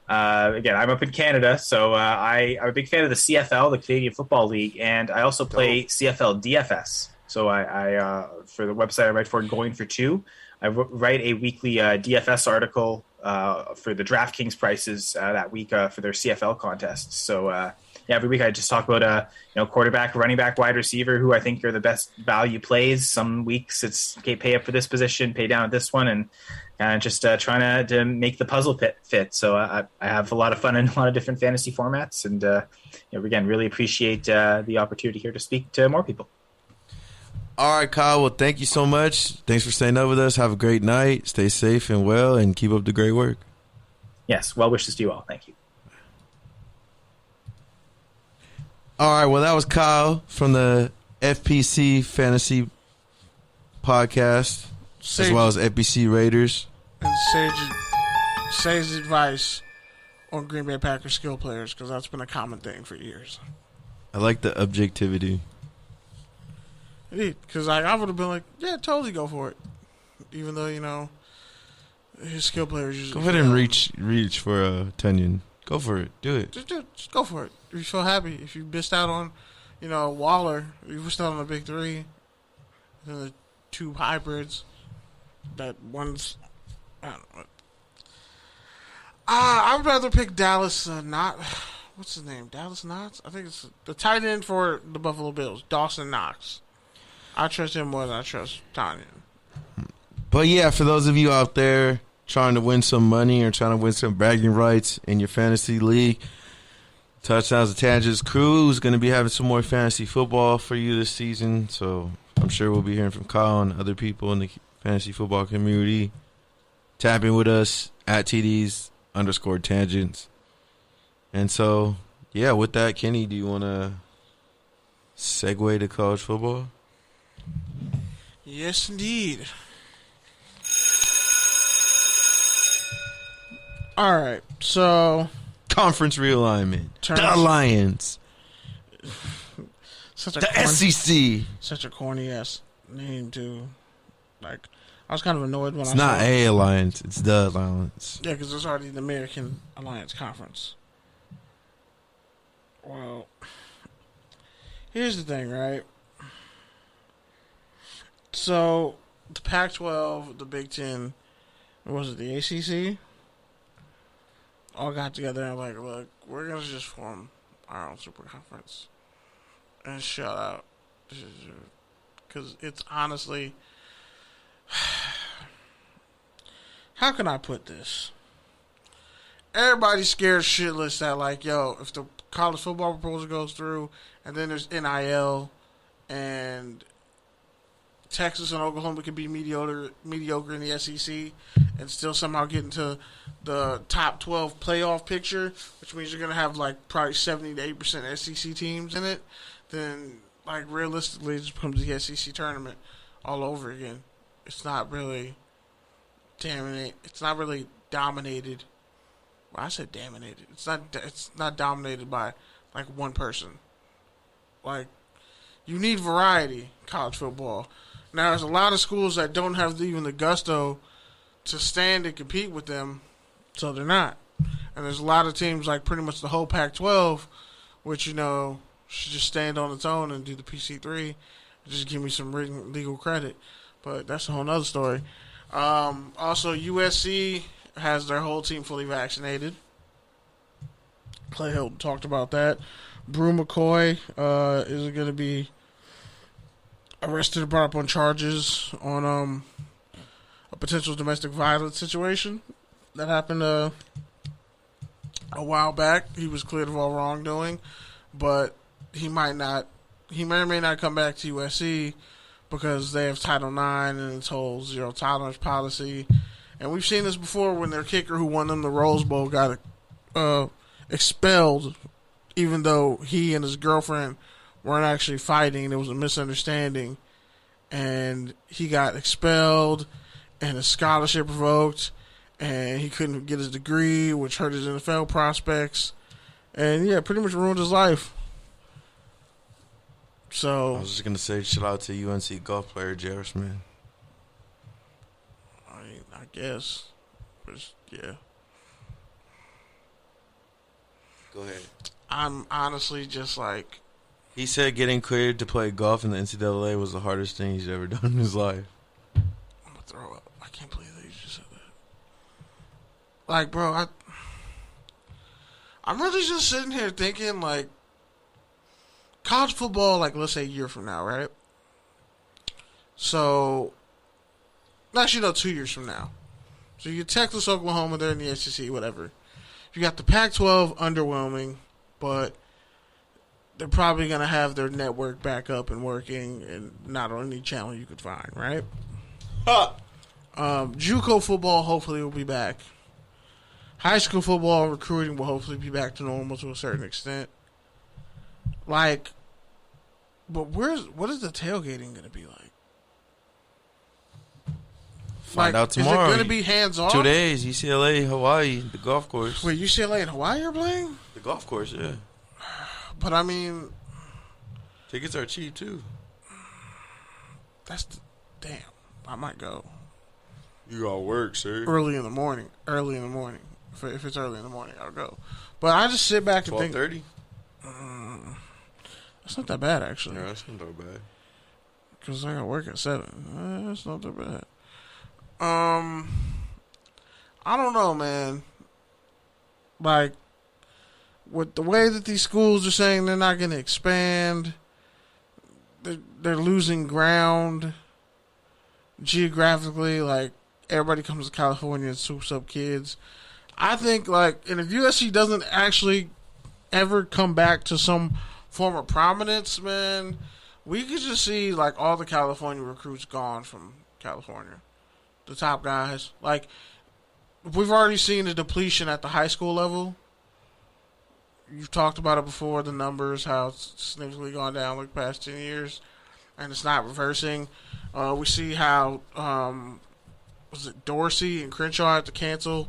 again, I'm up in Canada, so I'm a big fan of the CFL, the Canadian Football League, and I also play CFL DFS. So I for the website I write for, Going for Two, I write a weekly DFS article for the DraftKings prices that week for their CFL contests. So every week I just talk about quarterback, running back, wide receiver, who I think are the best value plays. Some weeks it's okay, pay up for this position, pay down at this one, and just trying to make the puzzle fit. So I have a lot of fun in a lot of different fantasy formats, and again, really appreciate the opportunity here to speak to more people.
All right, Kyle. Well, thank you so much. Thanks for staying up with us. Have a great night. Stay safe and well, and keep up the great work.
Yes. Well wishes to you all. Thank you.
All right. Well, that was Kyle from the FPC Fantasy Podcast. as well as FBC Raiders.
And Sage's advice on Green Bay Packers skill players, because that's been a common thing for years.
I like the objectivity.
Because I would have been like, yeah, totally go for it. Even though, his skill players usually...
Go ahead and reach for a Tunyon. Go for it. Do it.
Just go for it. If you feel happy. If you missed out on, Waller, you missed out on the big three, then the two hybrids, that one's... I don't know. I would rather pick Dallas what's his name? Dallas Knox? I think it's the tight end for the Buffalo Bills, Dawson Knox. I trust him more than I trust Tanya.
But yeah, for those of you out there trying to win some money or trying to win some bragging rights in your fantasy league, Touchdowns and Tangents crew is going to be having some more fantasy football for you this season. So I'm sure we'll be hearing from Kyle and other people in the fantasy football community. Tap in with us at TDs_tangents. And so, yeah, with that, Kenny, do you want to segue to college football?
Yes, indeed. All right, so...
Conference realignment. The Lions. SEC.
Such a corny-ass name, too. Like, I was kind of annoyed when
it's not a alliance, it's the alliance.
Yeah, because there's already the American Alliance Conference. Well, here's the thing, right? So, the Pac-12, the Big Ten, or was it the ACC? All got together and like, look, we're going to just form our own super conference and shut out. Because it's honestly... How can I put this? Everybody's scared shitless that, like, yo, if the college football proposal goes through and then there's NIL and Texas and Oklahoma can be mediocre in the SEC and still somehow get into the top 12 playoff picture, which means you're going to have, like, probably 70 to 80% SEC teams in it, then, like, realistically, it just becomes the SEC tournament all over again. It's not really dominated. Well, I said dominated. It's not dominated by, like, one person. Like, you need variety in college football. Now, there's a lot of schools that don't have even the gusto to stand and compete with them, so they're not. And there's a lot of teams, like pretty much the whole Pac-12, which, should just stand on its own and do the PC3. Just give me some legal credit. But that's a whole nother story. Also, USC has their whole team fully vaccinated. Clay Hilton talked about that. Brew McCoy is going to be arrested and brought up on charges on a potential domestic violence situation that happened a while back. He was cleared of all wrongdoing, but he may or may not come back to USC because they have Title IX and its whole zero tolerance policy. And we've seen this before when their kicker who won them the Rose Bowl got expelled, even though he and his girlfriend weren't actually fighting. There was a misunderstanding. And he got expelled and his scholarship revoked. And he couldn't get his degree, which hurt his NFL prospects. And, yeah, pretty much ruined his life. So
I was just going to say shout out to UNC golf player J.R. Smith.
I guess. But, yeah.
Go ahead.
I'm honestly just like...
He said getting cleared to play golf in the NCAA was the hardest thing he's ever done in his life.
I'm going to throw up. I can't believe that you just said that. Like, bro, I'm really just sitting here thinking, like, college football, like, let's say a year from now, right? So, actually, no, 2 years from now. So you get Texas, Oklahoma, they're in the SEC, whatever. You got the Pac-12 underwhelming, but they're probably going to have their network back up and working and not on any channel you could find, right? JUCO football hopefully will be back. High school football recruiting will hopefully be back to normal to a certain extent. Like, but what is the tailgating going to be like?
Find out
Is
tomorrow.
it going to be hands off?
2 days, UCLA, Hawaii, the golf course.
Wait, UCLA and Hawaii are playing?
The golf course, yeah.
But I mean,
Tickets are cheap too.
Damn, I might go.
You got work, sir.
Early in the morning. If it's early in the morning, I'll go. But I just sit back and think.
12:30.
That's not that bad, actually.
Yeah, that's not that bad.
Because I got work at 7. That's not that bad. I don't know, man. Like, with the way that these schools are saying they're not going to expand, they're losing ground geographically. Like, everybody comes to California and swoops up kids. I think, like, and if USC doesn't actually ever come back to some form of prominence, man, we could just see, like, all the California recruits gone from California. The top guys. Like, we've already seen the depletion at the high school level. You've talked about it before, the numbers, how it's significantly gone down like the past 10 years, and it's not reversing. We see how, was it Dorsey and Crenshaw had to cancel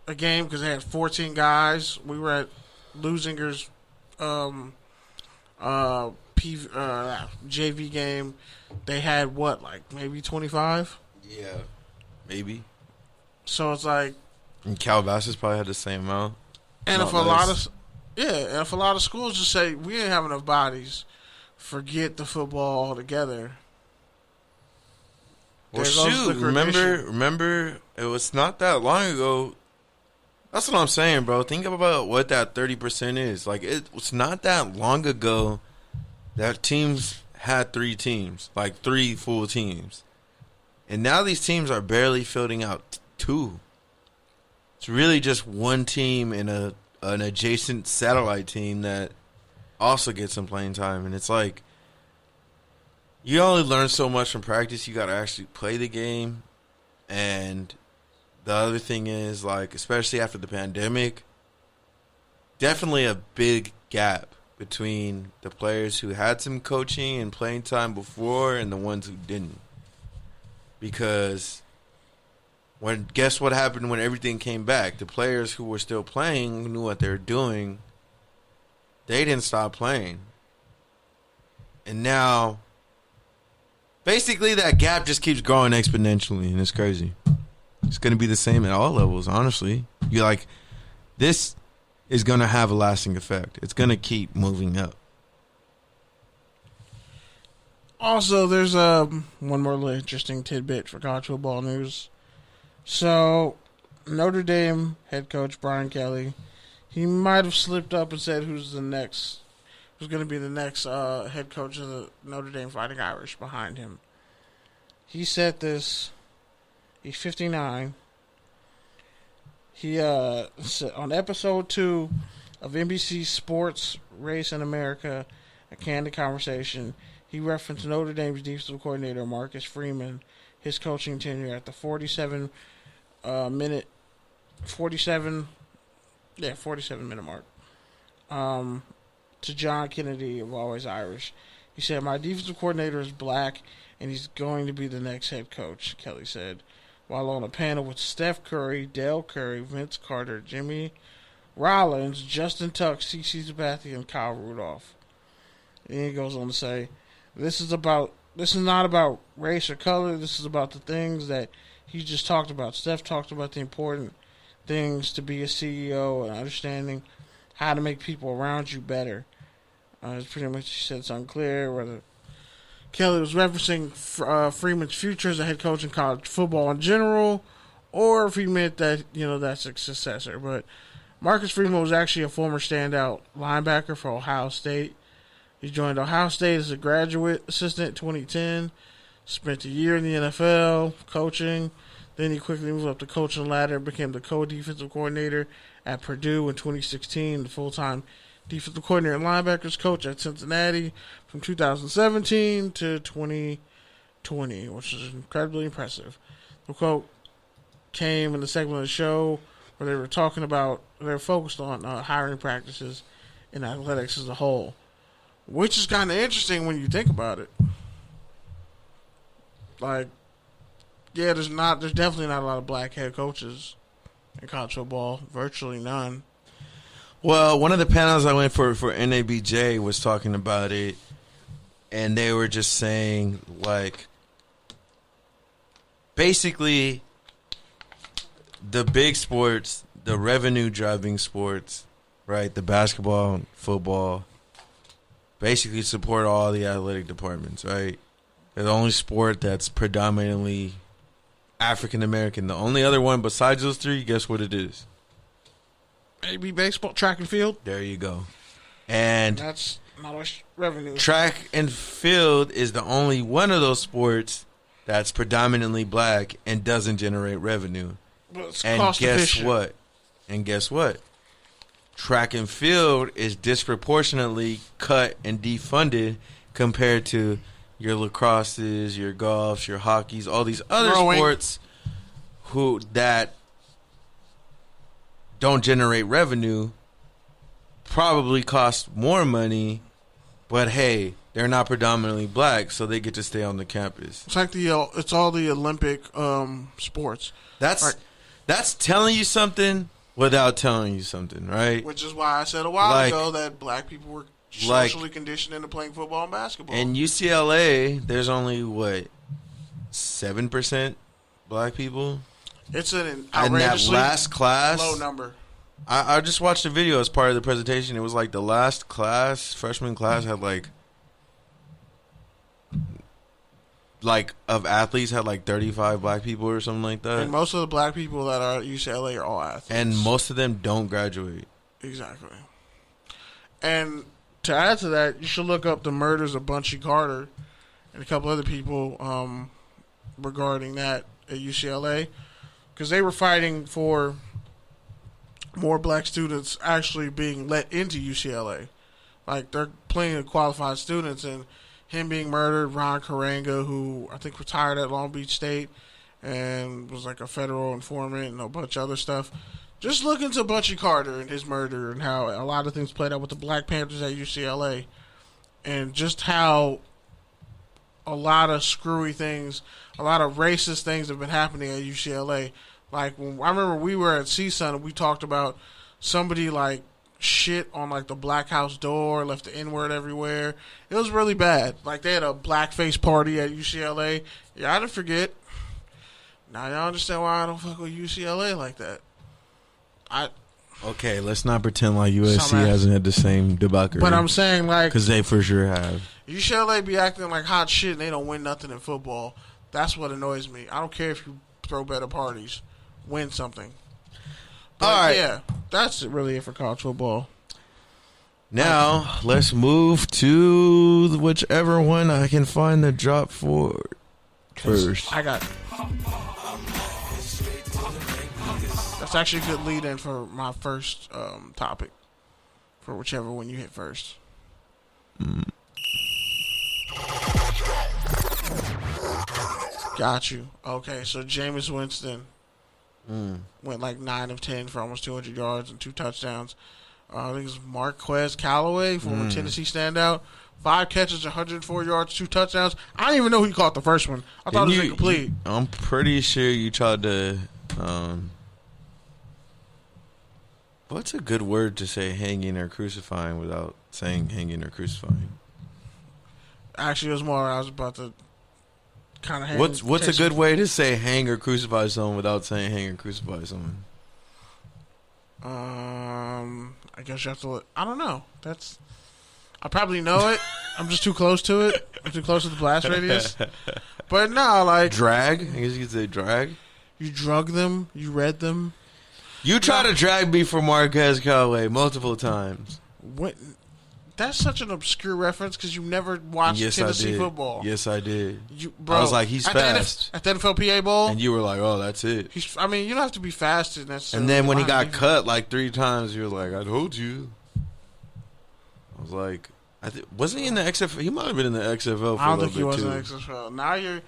a game because they had 14 guys. We were at Lusinger's JV game. They had what, like maybe 25?
Yeah, maybe.
So it's like,
And Calabasas probably had the same amount.
and
Not
if a
less.
lot of schools just say we didn't have enough bodies, forget the football altogether.
Well,
There goes
shoot,
liquidation.
remember, it was not that long ago. That's what I'm saying, bro. Think about what that 30% is. Like, it was not that long ago that teams had 3 teams, like 3 full teams. And now these teams are barely filling out 2. It's really just 1 team and an adjacent satellite team that also gets some playing time. And it's like, you only learn so much from practice. You got to actually play the game. And the other thing is, like, especially after the pandemic, definitely a big gap between the players who had some coaching and playing time before and the ones who didn't. Because guess what happened when everything came back? The players who were still playing, who knew what they were doing, they didn't stop playing. And now, basically, that gap just keeps growing exponentially, and it's crazy. It's going to be the same at all levels, honestly. You're like, this is going to have a lasting effect. It's going to keep moving up.
Also, there's one more little interesting tidbit for college football news. So, Notre Dame head coach Brian Kelly, he might have slipped up and said who's going to be the next head coach of the Notre Dame Fighting Irish behind him. He said this. He's 59. He said on episode 2 of NBC Sports Race in America, a candid conversation, he referenced Notre Dame's defensive coordinator Marcus Freeman, his coaching tenure at the 47 minute mark. To John Kennedy of Always Irish. He said, "My defensive coordinator is black, and he's going to be the next head coach," Kelly said, while on a panel with Steph Curry, Dale Curry, Vince Carter, Jimmy Rollins, Justin Tuck, CeCe Sabathia, and Kyle Rudolph. And he goes on to say, This is not about race or color. This is about the things that he just talked about. Steph talked about the important things to be a CEO and understanding how to make people around you better. It's pretty much, he said it's unclear whether Kelly was referencing Freeman's future as a head coach in college football in general, or if he meant that, that's a successor. But Marcus Freeman was actually a former standout linebacker for Ohio State. He joined Ohio State as a graduate assistant in 2010, spent a year in the NFL coaching. Then he quickly moved up the coaching ladder and became the co-defensive coordinator at Purdue in 2016, the full-time defensive coordinator and linebackers coach at Cincinnati from 2017 to 2020, which is incredibly impressive. The quote came in the segment of the show where they were focused on hiring practices in athletics as a whole, which is kind of interesting when you think about it. Like, Yeah, there's definitely not a lot of black head coaches in college football. Virtually none.
Well, one of the panels I went for NABJ was talking about it, and they were just saying, like, basically, the big sports, the revenue-driving sports, right, the basketball, football, basically support all the athletic departments, right? They're the only sport that's predominantly African-American. The only other one besides those three, guess what it is?
Maybe baseball, track and field.
There you go. And
that's not much revenue.
Track and field is the only one of those sports that's predominantly black and doesn't generate revenue.
Well, it's
and
cost
guess
efficient.
what? And guess what? Track and field is disproportionately cut and defunded compared to your lacrosses, your golfs, your hockeys, all these other sports that don't generate revenue, probably cost more money, but hey, they're not predominantly black, so they get to stay on the campus.
It's like it's all the Olympic sports.
That's telling you something without telling you something, right?
Which is why I said a while ago that black people were socially conditioned into playing football and basketball.
In UCLA, there's only 7% black people.
It's an outrageously
last class,
low number.
I just watched the video as part of the presentation. It was like the last class, freshman class, had of athletes had 35 black people or something like that.
And most of the black people that are at UCLA are all athletes.
And most of them don't graduate.
Exactly. And to add to that, you should look up the murders of Bunchy Carter and a couple other people regarding that at UCLA. Because they were fighting for more black students actually being let into UCLA. Like, they're plenty of qualified students, and him being murdered, Ron Karanga, who I think retired at Long Beach State and was like a federal informant and a bunch of other stuff. Just look into Bunchy Carter and his murder and how a lot of things played out with the Black Panthers at UCLA, and just how a lot of screwy things, a lot of racist things have been happening at UCLA. Like, I remember we were at CSUN and we talked about somebody shit on the Black House door, left the N-word everywhere. It was really bad. They had a blackface party at UCLA. Yeah, I didn't forget. Now y'all understand why I don't fuck with UCLA like that.
Okay, let's not pretend like USC hasn't had the same debacle.
But I'm saying
because they for sure have.
UCLA be acting like hot shit and they don't win nothing in football. That's what annoys me. I don't care if you throw better parties. Win something. But
all right.
Yeah, that's really it for college football.
Now, let's move to whichever one I can find the drop for first.
I got... That's actually a good lead-in for my first topic. For whichever one you hit first. Got you. Okay, so Jameis Winston went 9 of 10 for almost 200 yards and 2 touchdowns. I think it's Marquez Callaway, former Tennessee standout. 5 catches, 104 yards, 2 touchdowns. I didn't even know he caught the first one. I thought it was incomplete.
I'm pretty sure you tried to... what's a good word to say hanging or crucifying without saying hanging or crucifying?
Actually, it was more I was about to kind of hang.
What's a good way to say hang or crucify someone without saying hang or crucify someone?
I guess you have to I don't know. I probably know it. I'm just too close to it. I'm too close to the blast radius. But no,
drag? I guess you could say drag.
You drug them. You read them.
You try to drag me for Marquez Callaway multiple times.
That's such an obscure reference because you never watched Tennessee football.
Yes, I did.
Bro,
I was like, he's fast.
At the NFLPA Bowl?
And you were like, oh, that's it.
You don't have to be fast necessarily.
And then when he got cut 3 times, you were like, I told you. I was like, wasn't he in the XFL? He might have been in the XFL for
I
a little bit,
don't think he was
too.
in the XFL. Now you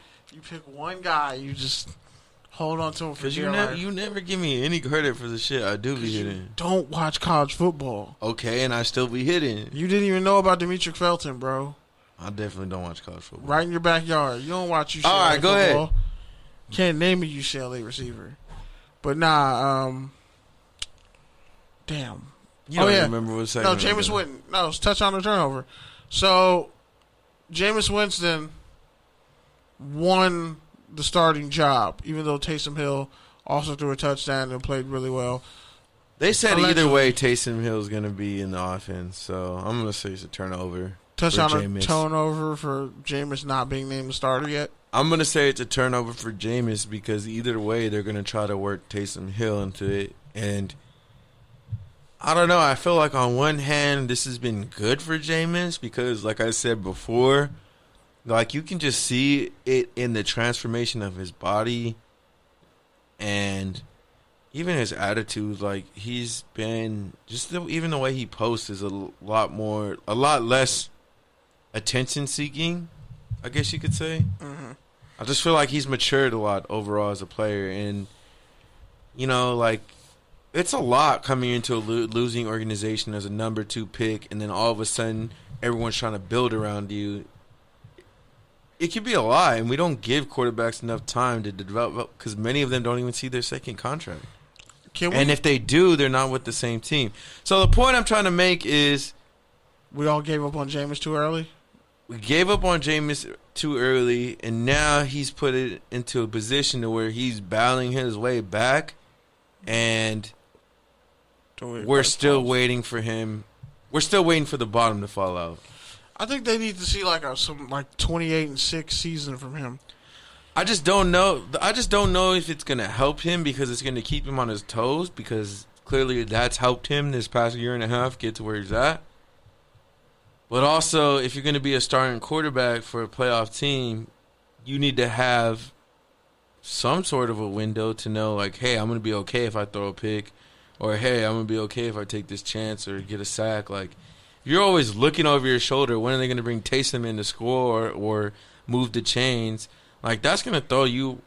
pick one guy, you just... hold on to him for dear life.
You never give me any credit for the shit I do be hitting.
You don't watch college football.
Okay, and I still be hitting.
You didn't even know about Demetric Felton, bro.
I definitely don't watch college football.
Right in your backyard. You don't watch UCLA
All right, go
football.
ahead.
Can't name a UCLA receiver. But nah, damn.
You don't remember what second.
No, Jameis Winston. No, it's touchdown or turnover. So, Jameis Winston won the starting job, even though Taysom Hill also threw a touchdown and played really well.
They said either way, Taysom Hill is going to be in the offense, so I'm going to say it's a turnover.
Touchdown or turnover for Jameis not being named the starter yet?
I'm going to say it's a turnover for Jameis because either way, they're going to try to work Taysom Hill into it. And I don't know. I feel like on one hand, this has been good for Jameis because, like I said before, like you can just see it in the transformation of his body and even his attitude. Like he's been even the way he posts is a lot less attention seeking, I guess you could say.
Mm-hmm.
I just feel like he's matured a lot overall as a player, and like it's a lot coming into a losing organization as a number 2 pick, and then all of a sudden everyone's trying to build around you. It could be a lot, and we don't give quarterbacks enough time to develop because many of them don't even see their second contract. And if they do, they're not with the same team. So the point I'm trying to make is
we all gave up on Jameis too early.
We gave up on Jameis too early, and now he's put it into a position to where he's battling his way back, and we're still waiting for him. We're still waiting for the bottom to fall out.
I think they need to see some 28-6 season from him.
I just don't know. I just don't know if it's going to help him because it's going to keep him on his toes because clearly that's helped him this past year and a half get to where he's at. But also, if you're going to be a starting quarterback for a playoff team, you need to have some sort of a window to know, like, hey, I'm going to be okay if I throw a pick, or hey, I'm going to be okay if I take this chance or get a sack. Like, you're always looking over your shoulder. When are they going to bring Taysom in to score or move the chains? Like, that's going to throw you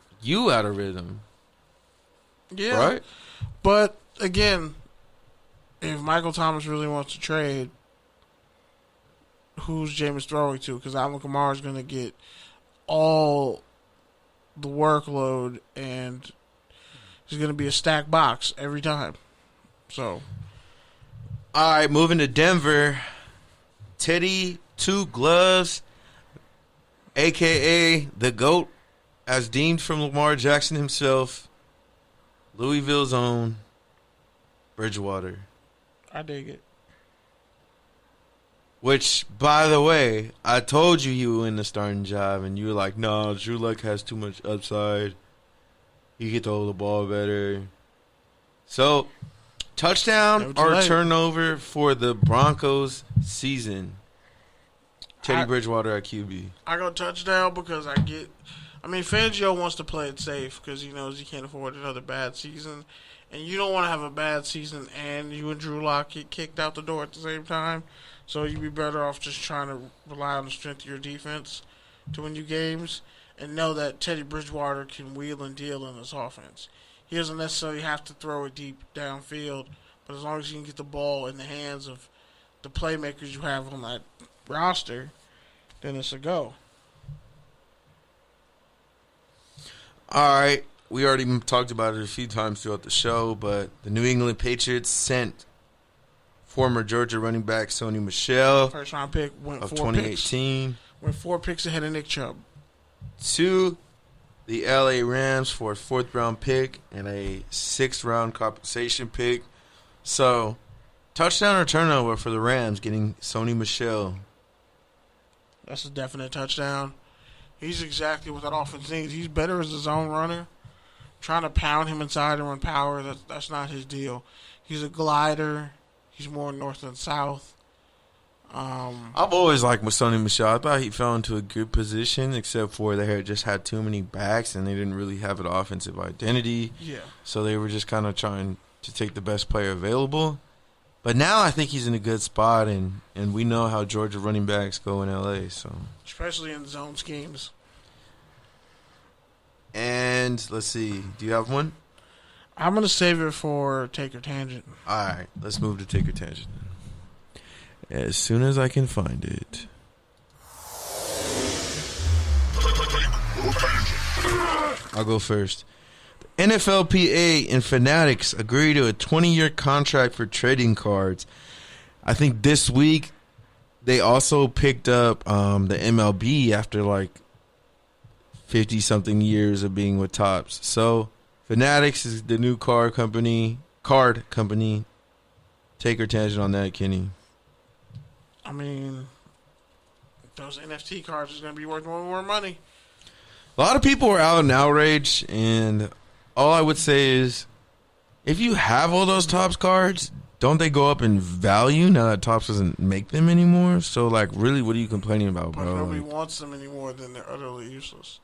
out of rhythm.
Yeah.
Right?
But, again, if Michael Thomas really wants to trade, who's Jameis throwing to? Because Alvin Kamara is going to get all the workload, and he's going to be a stacked box every time. So,
all right, moving to Denver. Teddy Two Gloves, a.k.a. the GOAT, as deemed from Lamar Jackson himself, Louisville's own Bridgewater.
I dig it.
Which, by the way, I told you he would win the starting job, and you were like, no, Drew Luck has too much upside. He can throw the ball better. So, touchdown or turnover for the Broncos season? Teddy Bridgewater at QB.
I go touchdown because Fangio wants to play it safe because he knows he can't afford another bad season. And you don't want to have a bad season and you and Drew Lock get kicked out the door at the same time. So you'd be better off just trying to rely on the strength of your defense to win you games and know that Teddy Bridgewater can wheel and deal in this offense. He doesn't necessarily have to throw it deep downfield, but as long as you can get the ball in the hands of the playmakers you have on that roster, then it's a go.
All right. We already talked about it a few times throughout the show, but the New England Patriots sent former Georgia running back Sony Michel,
first-round pick, went
of
4
2018,
picks. Went 4 picks ahead of Nick Chubb,
to the LA Rams for a 4th-round pick and a 6th-round compensation pick. So, touchdown or turnover for the Rams getting Sony Michel?
That's a definite touchdown. He's exactly what that offense needs. He's better as a zone runner. Trying to pound him inside and run power, that's not his deal. He's a glider. He's more north than south.
I've always liked Sony Michel. I thought he fell into a good position, except for they just had too many backs and they didn't really have an offensive identity.
Yeah.
So they were just kind of trying to take the best player available. But now I think he's in a good spot, and we know how Georgia running backs go in L.A. So
especially in zone schemes.
And let's see. Do you have one?
I'm going to save it for Take Your Tangent.
All right. Let's move to Take Your Tangent. As soon as I can find it. I'll go first. NFLPA and Fanatics agree to a 20-year contract for trading cards. I think this week they also picked up the MLB after like 50-something years of being with Topps. So Fanatics is the new card company. Take your tangent on that, Kenny.
I mean, those NFT cards is going to be worth more money.
A lot of people were out in outrage, and all I would say is, if you have all those Topps cards, don't they go up in value now that Topps doesn't make them anymore? So, like, really, what are you complaining about,
But
bro?
nobody wants them anymore, then they're utterly useless.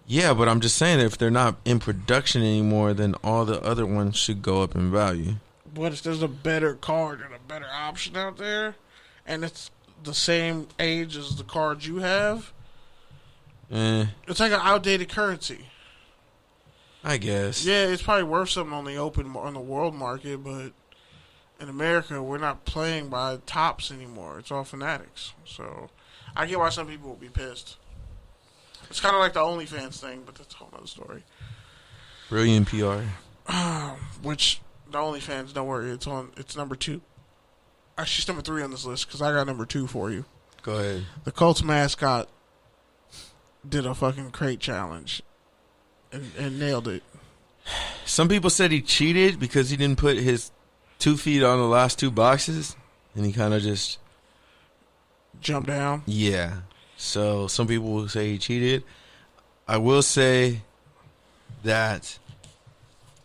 Yeah, but I'm just saying, if they're not in production anymore, then all the other ones should go up in value.
But if there's a better card and a better option out there, and it's the same age as the cards you have, it's like an outdated currency.
I guess.
Yeah, it's probably worth something on the world market, but in America, we're not playing by Topps anymore. It's all Fanatics. So I get why some people will be pissed. It's kind of like the OnlyFans thing, but that's a whole other story.
Brilliant PR.
Which the OnlyFans, don't worry, it's number 2. Actually, it's number 3 on this list because I got number 2 for you.
Go ahead.
The Colts mascot did a fucking crate challenge and nailed it.
Some people said he cheated because he didn't put his 2 feet on the last 2 boxes, and he kind of just
jumped down.
Yeah. So some people will say he cheated. I will say that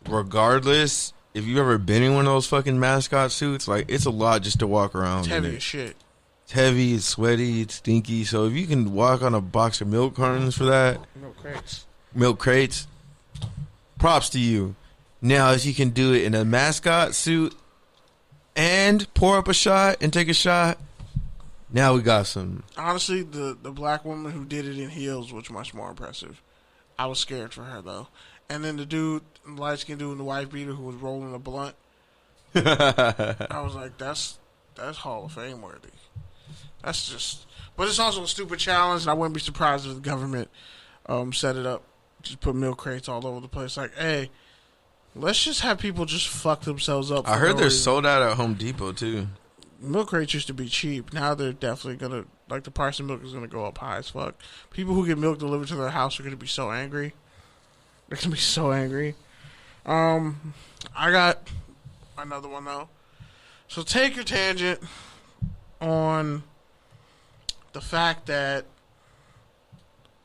regardless, if you've ever been in one of those fucking mascot suits, like, it's a lot just to walk around.
It's heavy as shit.
It's heavy, it's sweaty, it's stinky. So if you can walk on a box of milk cartons for that, milk crates, props to you. Now, if you can do it in a mascot suit and pour up a shot and take a shot, now we got some.
Honestly, the black woman who did it in heels was much more impressive. I was scared for her, though. And then the dude, the light-skinned dude in the wife beater who was rolling a blunt, I was like, that's Hall of Fame worthy. That's just... But it's also a stupid challenge, and I wouldn't be surprised if the government set it up. Just put milk crates all over the place. Like, hey, let's just have people just fuck themselves up.
I heard they're sold out at Home Depot, too.
Milk crates used to be cheap. Now they're definitely going to... Like, the price of milk is going to go up high as fuck. People who get milk delivered to their house are going to be so angry. They're going to be so angry. I got another one, though. So take your tangent on the fact that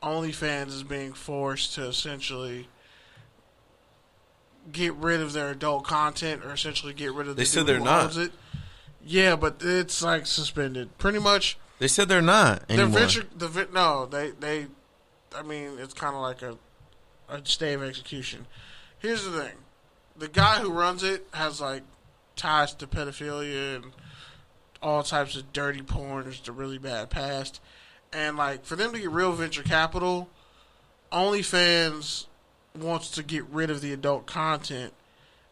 OnlyFans is being forced to essentially get rid of their adult content, or essentially get rid of the
They said they're not.
it. Yeah, but it's like suspended. Pretty much.
They said they're not anymore.
They I mean, it's kind of like a stay of execution. Here's the thing. The guy who runs it has, like, ties to pedophilia and all types of dirty porn. There's a really bad past. And, like, for them to get real venture capital, OnlyFans wants to get rid of the adult content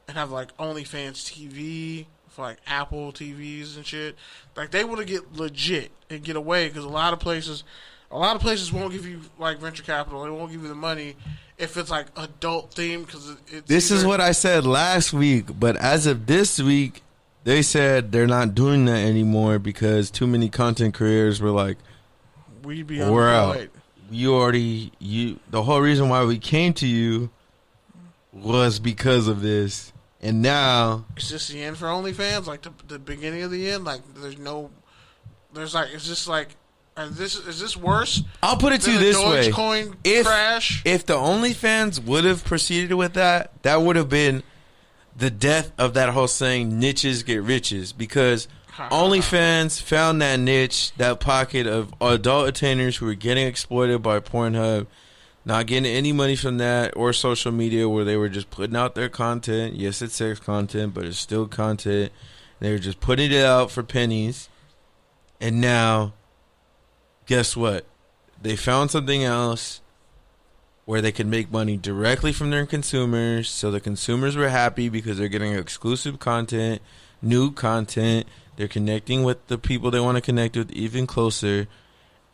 and have, like, OnlyFans TV for, like, Apple TVs and shit. Like, they want to get legit and get away, because a lot of places won't give you, like, venture capital. They won't give you the money if it's, like, adult themed, because it's...
This is what I said last week, but as of this week, they said they're not doing that anymore because too many content creators were like,
we'd be
we're out.
unemployed.
The whole reason why we came to you was because of this. And now...
Is this the end for OnlyFans? Like, the beginning of the end? Like, is this worse?
I'll put it to you this way.
Dogecoin crash?
If the OnlyFans would have proceeded with that, that would have been the death of that whole saying, niches get riches. Because OnlyFans found that niche, that pocket of adult attainers who were getting exploited by Pornhub, not getting any money from that or social media, where they were just putting out their content. Yes, it's sex content, but it's still content. They were just putting it out for pennies. And now, guess what? They found something else where they could make money directly from their consumers. So the consumers were happy because they're getting exclusive content, new content. They're connecting with the people they want to connect with even closer.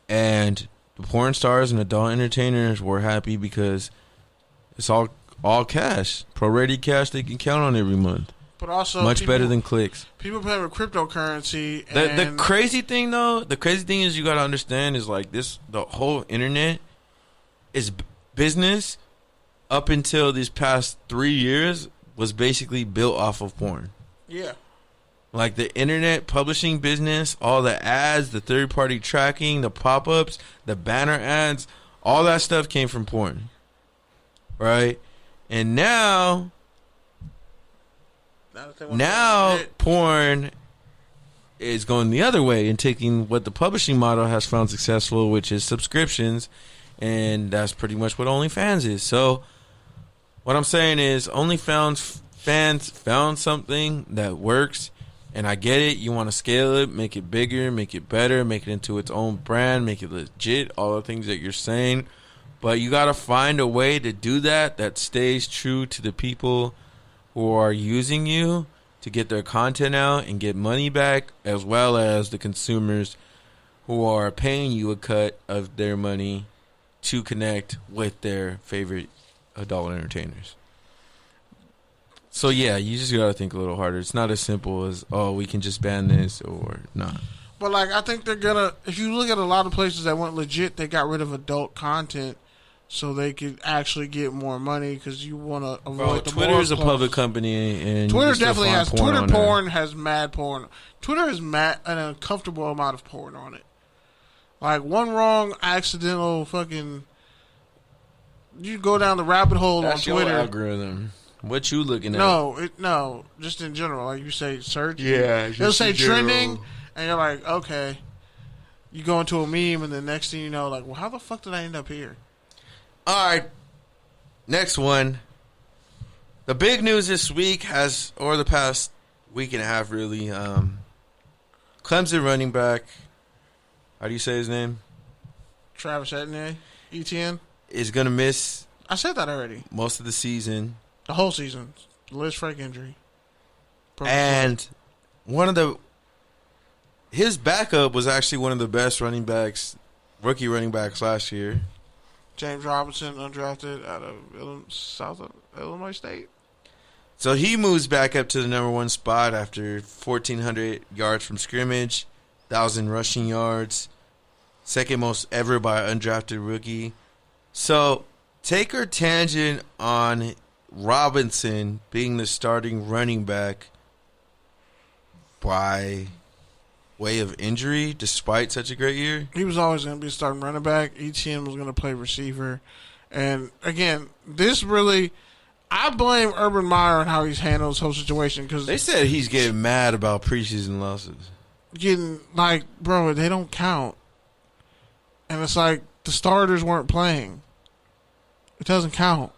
And the porn stars and adult entertainers were happy because It's all cash, prorated cash they can count on every month.
But also
much better than clicks.
People play with cryptocurrency.
The crazy thing is you got to understand is like this. The whole internet is business up until these past 3 years was basically built off of porn.
Yeah.
Like the internet publishing business, all the ads, the third-party tracking, the pop-ups, the banner ads, all that stuff came from porn. Right? And now porn is going the other way and taking what the publishing model has found successful, which is subscriptions, and that's pretty much what OnlyFans is. So what I'm saying is OnlyFans fans found something that works, and I get it. You want to scale it, make it bigger, make it better, make it into its own brand, make it legit, all the things that you're saying. But you got to find a way to do that stays true to the people who are using you to get their content out and get money back, as well as the consumers who are paying you a cut of their money to connect with their favorite adult entertainers. So yeah, you just gotta think a little harder. It's not as simple as, oh, we can just ban this or not.
But like, I think they're gonna. If you look at a lot of places that went legit, they got rid of adult content so they could actually get more money because you want to avoid the
Twitter is a public company, and
Twitter definitely has Twitter porn
there.
Has mad porn. Twitter has an uncomfortable amount of porn on it. Like one wrong accidental fucking. You go down the rabbit hole
That's
on Twitter.
Your algorithm. What you looking at?
No, just in general. Like you say, search.
Yeah,
it'll say trending, and you're like, okay. You go into a meme, and the next thing you know, like, well, how the fuck did I end up here?
All right, next one. The big news this week or the past week and a half, really. Clemson running back. How do you say his name?
Travis Etienne.
Is going to miss.
I said that already.
Most of the season.
The whole season. Liz Frank injury.
And his backup was actually one of the best rookie running backs last year.
James Robinson, undrafted out of South Illinois State.
So he moves back up to the number one spot after 1,400 yards from scrimmage, 1,000 rushing yards, second most ever by an undrafted rookie. So take our tangent on Robinson being the starting running back by way of injury despite such a great year.
He was always going to be a starting running back. Etienne was going to play receiver. And again, I blame Urban Meyer on how he's handled this whole situation, because
they said he's getting mad about preseason losses.
Bro, they don't count. And it's like the starters weren't playing. It doesn't count.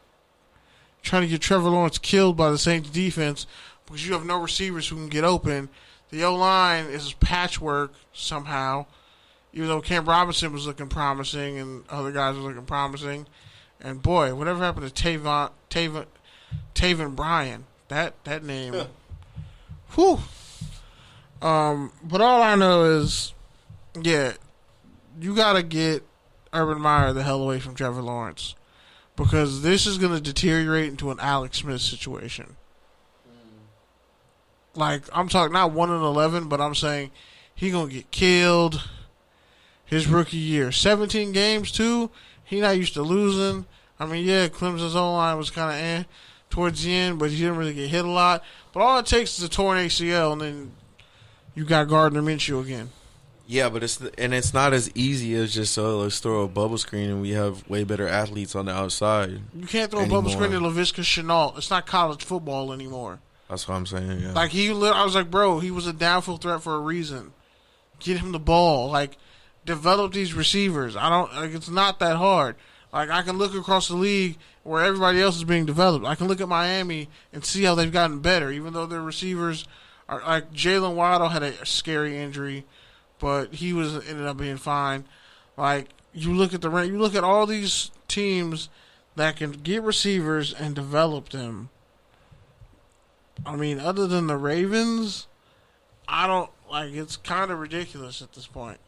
Trying to get Trevor Lawrence killed by the Saints defense because you have no receivers who can get open. The O-line is patchwork somehow, even though Cam Robinson was looking promising and other guys were looking promising. And boy, whatever happened to Taven Bryan? That name. Whew. But all I know is, yeah, you got to get Urban Meyer the hell away from Trevor Lawrence, because this is going to deteriorate into an Alex Smith situation. Like, I'm talking not 1-11, but I'm saying he going to get killed his rookie year. 17 games, too. He not used to losing. I mean, yeah, Clemson's O-line was kind of towards the end, but he didn't really get hit a lot. But all it takes is a torn ACL, and then you got Gardner Minshew again.
Yeah, but it's not as easy as just, let's throw a bubble screen and we have way better athletes on the outside.
You can't throw a bubble screen to Laviska Shenault. It's not college football anymore.
That's what I'm saying, yeah.
Like, I was like, bro, he was a downfield threat for a reason. Get him the ball. Like, develop these receivers. It's not that hard. Like, I can look across the league where everybody else is being developed. I can look at Miami and see how they've gotten better, even though their receivers are, like, Jalen Waddle had a scary injury, but he ended up being fine. Like, you look at all these teams that can get receivers and develop them. I mean, other than the Ravens, it's kind of ridiculous at this point.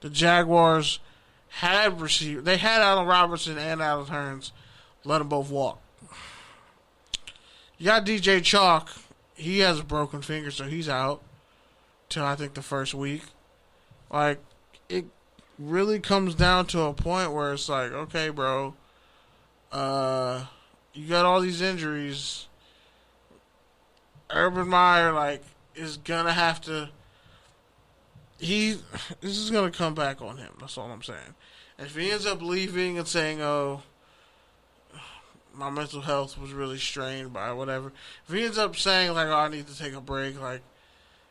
The Jaguars had receivers. They had Allen Robinson and Allen Hurns. Let them both walk. You got DJ Chalk. He has a broken finger, so he's out till I think the first week. Like, it really comes down to a point where it's like, okay, bro, you got all these injuries. Urban Meyer, like, is gonna have to. This is gonna come back on him. That's all I'm saying. And if he ends up leaving and saying, "Oh, my mental health was really strained by whatever," if he ends up saying like, "Oh, I need to take a break," like,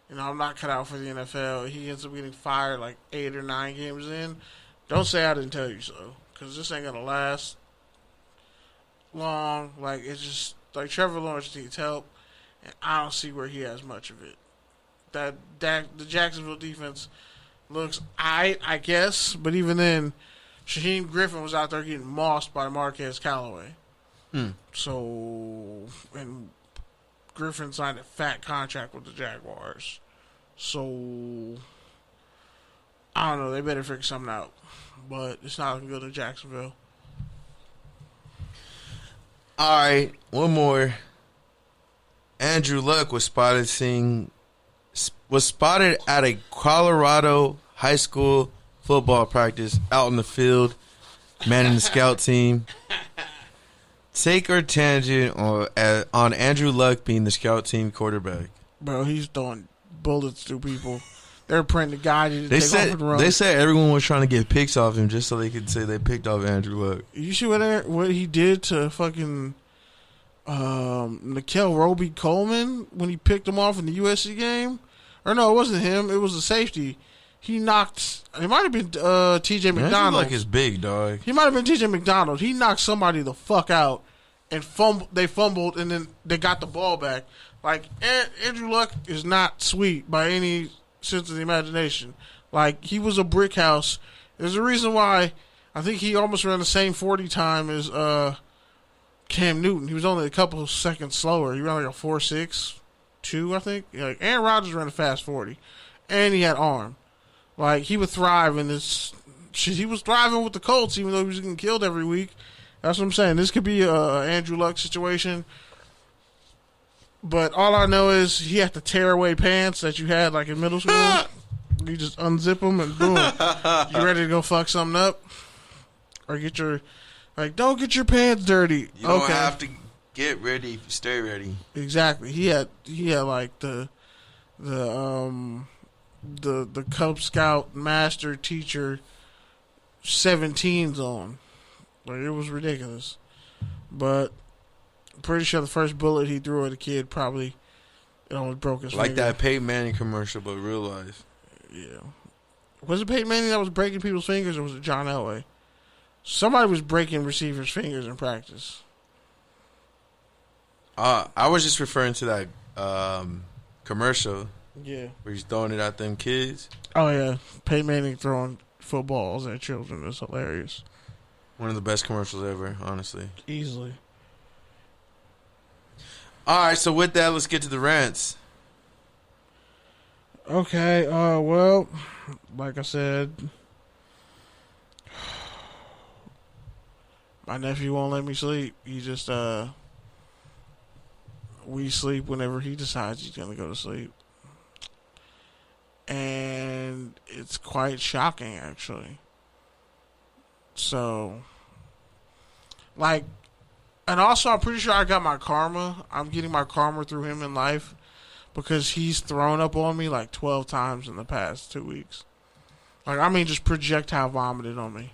you know, I'm not cut out for the NFL, he ends up getting fired like 8 or 9 games in, don't say I didn't tell you so, because this ain't gonna last long. Like, it's just like Trevor Lawrence needs help, and I don't see where he has much of it. The Jacksonville defense looks I guess, but even then, Shaheem Griffin was out there getting mossed by Marquez Callaway. So, and Griffin signed a fat contract with the Jaguars. So, I don't know. They better figure something out. But it's not looking good in Jacksonville.
All right, one more. Andrew Luck was spotted at a Colorado high school football practice out in the field, manning the scout team. Take or tangent on Andrew Luck being the scout team quarterback.
Bro, he's throwing bullets through people. They're printing the guy to take off and run.
They said everyone was trying to get picks off him just so they could say they picked off Andrew Luck.
You see what he did to fucking Nickel Roby Coleman when he picked him off in the USC game? Or no, it wasn't him. It was the safety. He knocked. It might have been T.J. McDonald.
Andrew Luck is big, dog.
He might have been T.J. McDonald. He knocked somebody the fuck out, and they fumbled, and then they got the ball back. Like, Andrew Luck is not sweet by any sense of the imagination. Like, he was a brick house. There's a reason why I think he almost ran the same 40 time as Cam Newton. He was only a couple seconds slower. He ran like a 4.62, I think. Like, Aaron Rodgers ran a fast 40, and he had arm. Like, he would thrive in this shit. He was thriving with the Colts, even though he was getting killed every week. That's what I'm saying. This could be a Andrew Luck situation. But all I know is he had to tear away pants that you had, like, in middle school. You just unzip them and boom. You ready to go fuck something up? Or get your, like, don't get your pants dirty.
You don't have to get ready if you stay ready.
Exactly. He had like the Cub Scout master teacher 17s on. Like, it was ridiculous. But I'm pretty sure the first bullet he threw at a kid probably almost broke his finger.
Like that Peyton Manning commercial, but real life.
Yeah. Was it Peyton Manning that was breaking people's fingers, or was it John Elway? Somebody was breaking receivers' fingers in practice.
I was just referring to that commercial.
Yeah.
Where he's throwing it at them kids.
Oh, yeah. Peyton Manning throwing footballs at children is hilarious.
One of the best commercials ever, honestly.
Easily.
All right, so with that, let's get to the rants.
Okay, well, like I said, my nephew won't let me sleep. He just, we sleep whenever he decides he's going to go to sleep. And it's quite shocking, actually. So, like, and also I'm pretty sure I got my karma. I'm getting my karma through him in life because he's thrown up on me like 12 times in the past 2 weeks. Like, I mean, just projectile vomited on me.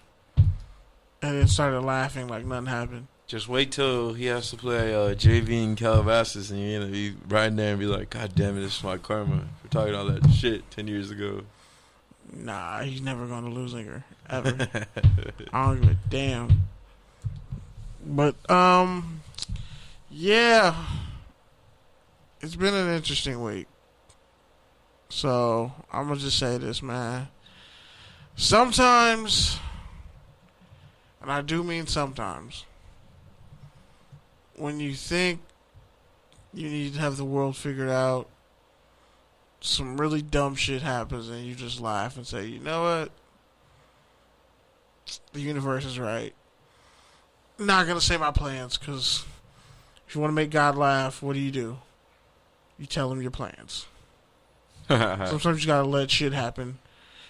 And then started laughing like nothing happened.
Just wait till he has to play JV in Calabasas, and you're going to be riding there and be like, God damn it, this is my karma for talking all that shit 10 years ago.
Nah, he's never going to lose her, ever. I don't give a damn. But, yeah. It's been an interesting week. So, I'm going to just say this, man. Sometimes, and I do mean sometimes, when you think you need to have the world figured out, some really dumb shit happens and you just laugh and say, you know what? The universe is right. Not going to say my plans because If you want to make God laugh, what do? You tell him your plans. Sometimes you gotta let shit happen.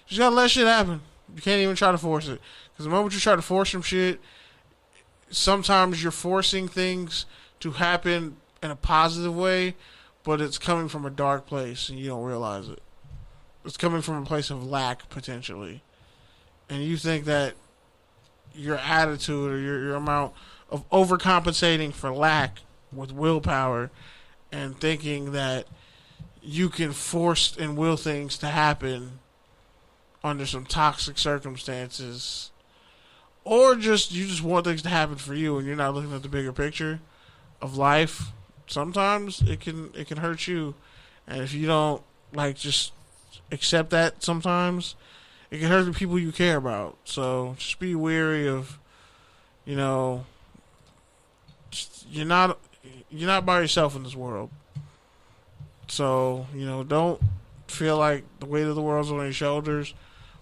You just gotta let shit happen. You can't even try to force it. Because the moment you try to force some shit, sometimes you're forcing things to happen in a positive way, but it's coming from a dark place and you don't realize it. It's coming from a place of lack, potentially. And you think that your attitude or your amount of overcompensating for lack with willpower and thinking that you can force and will things to happen under some toxic circumstances, or you just want things to happen for you and you're not looking at the bigger picture of life. Sometimes it can hurt you, and if you don't just accept that, sometimes it can hurt the people you care about. So just be wary of, you're not by yourself in this world. So, don't feel like the weight of the world's on your shoulders,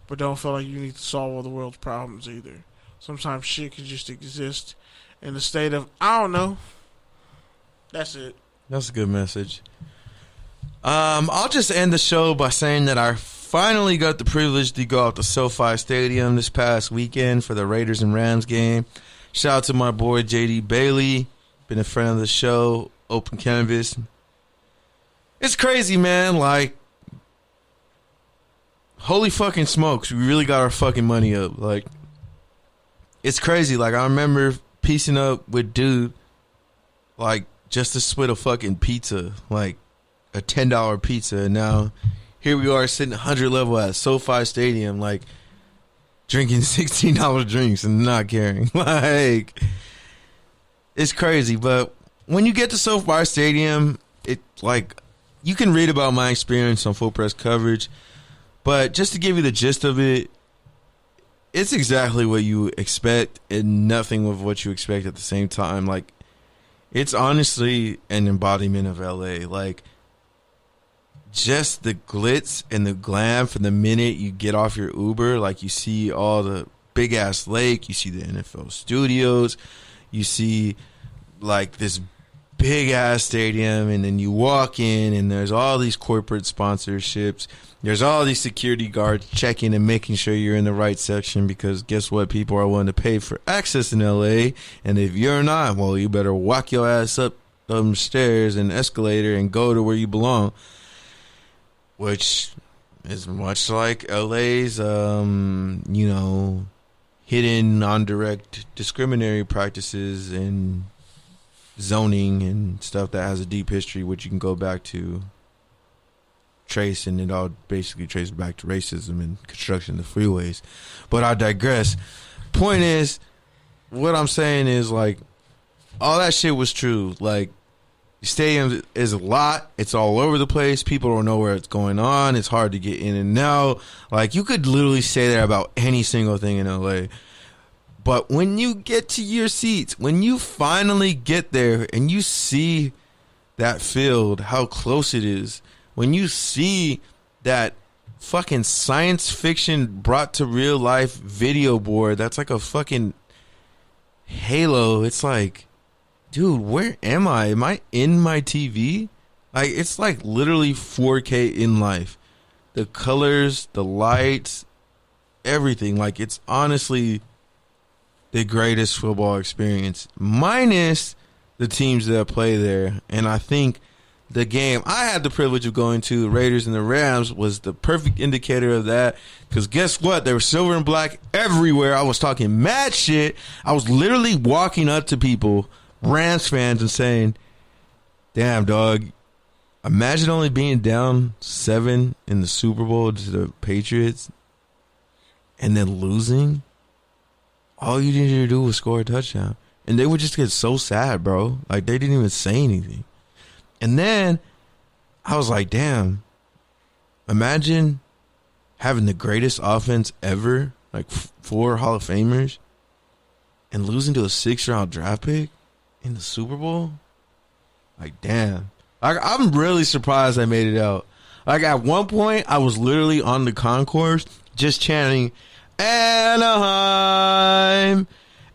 but don't feel like you need to solve all the world's problems either. Sometimes shit can just exist in a state of, I don't know. That's it.
That's a good message. I'll just end the show by saying that I finally got the privilege to go out to SoFi Stadium this past weekend for the Raiders and Rams game. Shout out to my boy JD Bailey, been a friend of the show, Open Canvas. It's crazy, man. Holy fucking smokes, we really got our fucking money up. It's crazy. I remember piecing up with dude, just to split a fucking pizza, a $10 pizza, and now here we are sitting 100 level at SoFi Stadium, drinking $16 drinks and not caring. It's crazy. But when you get to SoFi Stadium, you can read about my experience on Full Press Coverage, but just to give you the gist of it, it's exactly what you expect and nothing of what you expect at the same time. It's honestly an embodiment of LA. Just the glitz and the glam from the minute you get off your Uber. You see all the big ass lake, you see the NFL studios, you see this big ass stadium, and then you walk in and there's all these corporate sponsorships. There's all these security guards checking and making sure you're in the right section, because guess what? People are willing to pay for access in LA, and if you're not, well, you better walk your ass up them stairs and escalator and go to where you belong, which is much like LA's, hidden non-direct discriminatory practices and zoning and stuff that has a deep history, which you can go back to trace, and it all basically traces back to racism and construction of the freeways. But I digress. Point is, what I'm saying is, all that shit was true. The stadium is a lot. It's all over the place. People don't know where it's going on. It's hard to get in and out. You could literally say that about any single thing in LA. But when you get to your seats, when you finally get there and you see that field, how close it is, when you see that fucking science fiction brought to real life video board that's like a fucking halo, it's dude, where am I? Am I in my TV? It's literally 4K in life. The colors, the lights, everything. It's honestly the greatest football experience, minus the teams that play there. And I think the game I had the privilege of going to, the Raiders and the Rams, was the perfect indicator of that. Because guess what? There was silver and black everywhere. I was talking mad shit. I was literally walking up to people, Rams fans, and saying, damn, dog, imagine only being down 7 in the Super Bowl to the Patriots and then losing. All you needed to do was score a touchdown. And they would just get so sad, bro. They didn't even say anything. And then I was like, damn, imagine having the greatest offense ever, 4 Hall of Famers, and losing to a 6th-round draft pick in the Super Bowl. Damn. I'm really surprised I made it out. At one point, I was literally on the concourse just chanting, Anaheim,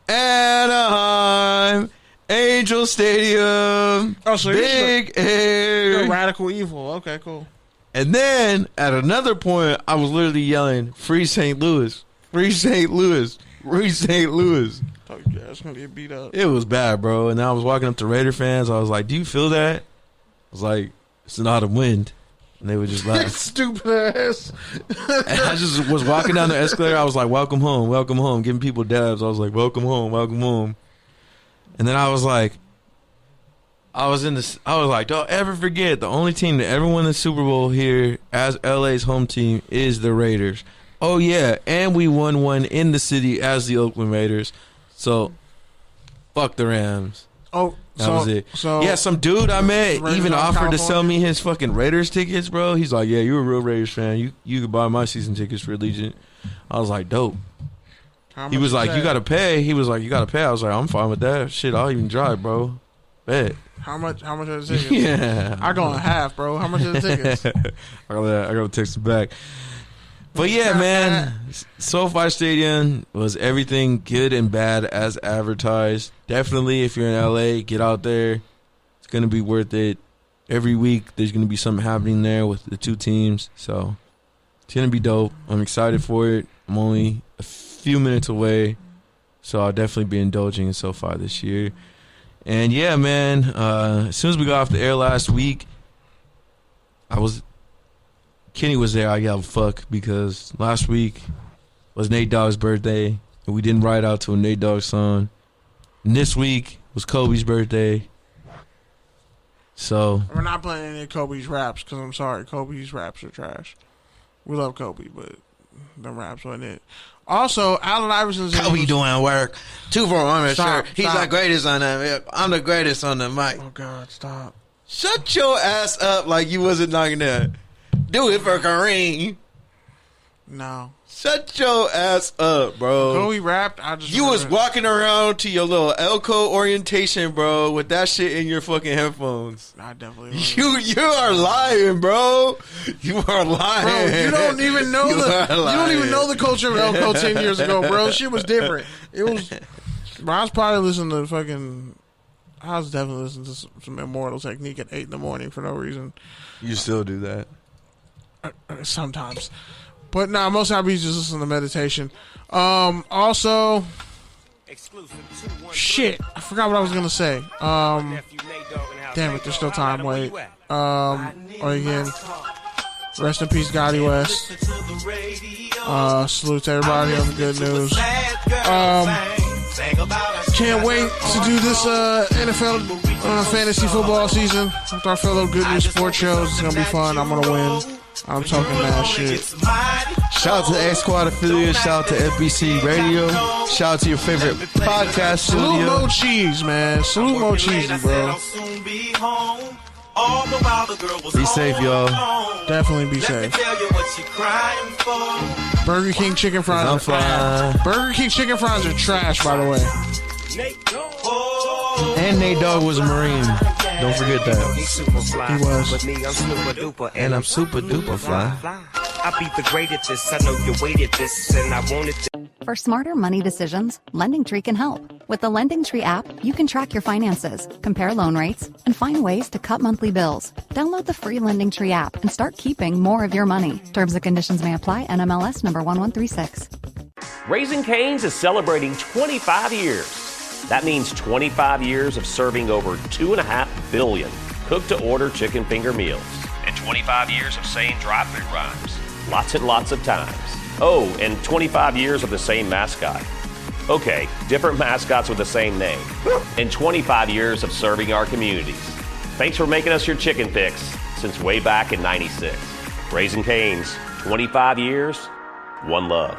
Anaheim, 80 Angel Stadium.
Oh, so
Big
you're
Air.
radical evil. Okay, cool.
And then at another point, I was literally yelling, "Free St. Louis! Free St. Louis! Free St. Louis!"
Oh, yeah, it's gonna get beat up.
It was bad, bro. And I was walking up to Raider fans. I was like, "Do you feel that?" I was like, "It's an autumn wind," and they would just laugh.
Stupid ass.
And I just was walking down the escalator. I was like, welcome home, giving people dabs. I was like, welcome home. And then I was like, don't ever forget, the only team that ever won the Super Bowl here as LA's home team is the Raiders. Oh, yeah, and we won one in the city as the Oakland Raiders. So, fuck the Rams.
Oh,
That was it.
So
yeah, some dude I met
Raiders
even
out of
offered to sell
California?
me his fucking Raiders tickets, bro. He's like, yeah, you're a real Raiders fan. You could buy my season tickets for Allegiant. I was like, dope.
how
He
much
was
is
like,
that?
you got to pay. He was like, you got to pay. I was like, I'm fine with that. Shit, I'll even drive, bro. Bet.
How much are the tickets?
Yeah.
I go in half, bro. How much are the tickets?
I gotta text him back. But yeah, man, SoFi Stadium was everything good and bad as advertised. Definitely, if you're in LA, get out there. It's gonna be worth it. Every week, there's gonna be something happening there with the two teams, so it's gonna be dope. I'm excited for it. I'm only a few minutes away, so I'll definitely be indulging in SoFi this year. And yeah, man, as soon as we got off the air last week, Kenny was there. I yelled fuck because last week was Nate Dogg's birthday and we didn't ride out to a Nate Dogg song. And this week was Kobe's birthday. So
We're not playing any of Kobe's raps because I'm sorry, Kobe's raps are trash. We love Kobe, but the raps wasn't it. Also, Allen Iverson's
Kobe doing work. 2 for 1
Stop,
shirt. He's
stop.
the greatest on that. I'm the greatest on the mic.
Oh God, stop!
Shut your ass up like you wasn't knocking that. Do it for Kareem.
No,
Shut your ass up, bro.
Kobe rapped.
You was walking around to your little Elko orientation, bro, with that shit in your fucking headphones.
I definitely. Was.
You are lying, bro. You are lying.
Bro, you don't even know
You are
you don't even
lying.
know the culture of Elko 10 years ago, bro. Shit was different. It was. Bro, I was probably listening to fucking. I was definitely listening to some Immortal Technique at 8 in the morning for no reason.
You still do that.
Sometimes. But nah, most of I just listen to meditation. Also, shit, I forgot what I was gonna say. Damn it, there's still time. Wait. Again, rest in peace, Gotti West. Salute to everybody on the good news. Can't wait to do this NFL fantasy football season with our fellow Good News Sports shows. It's gonna be fun. I'm gonna win. I'm talking mad shit.
Shout out to the X Squad affiliate. Shout out to FBC Radio. Shout out to your favorite podcast
Salute
studio.
Mo Cheese, man. Salute Mo Cheesy, bro.
Be safe, y'all.
Definitely be safe. Burger King chicken fries
I'm
are fire.
fine.
Burger King chicken fries are trash, by the way.
And Nate Dogg was a Marine. Don't forget that.
He was.
And I'm super duper fly.
I be the great at this. I know you waited this, and I wanted this.
For smarter money decisions, LendingTree can help. With the LendingTree app, you can track your finances, compare loan rates, and find ways to cut monthly bills. Download the free LendingTree app and start keeping more of your money. Terms and conditions may apply. NMLS number 1136.
Raising Cane's is celebrating 25 years. That means 25 years of serving over 2.5 billion cooked-to-order chicken finger meals. And 25 years of saying drive-thru rhymes. Lots and lots of times. Oh, and 25 years of the same mascot. Okay, different mascots with the same name. And 25 years of serving our communities. Thanks for making us your chicken fix since way back in '96. Raising Cane's, 25 years, one love.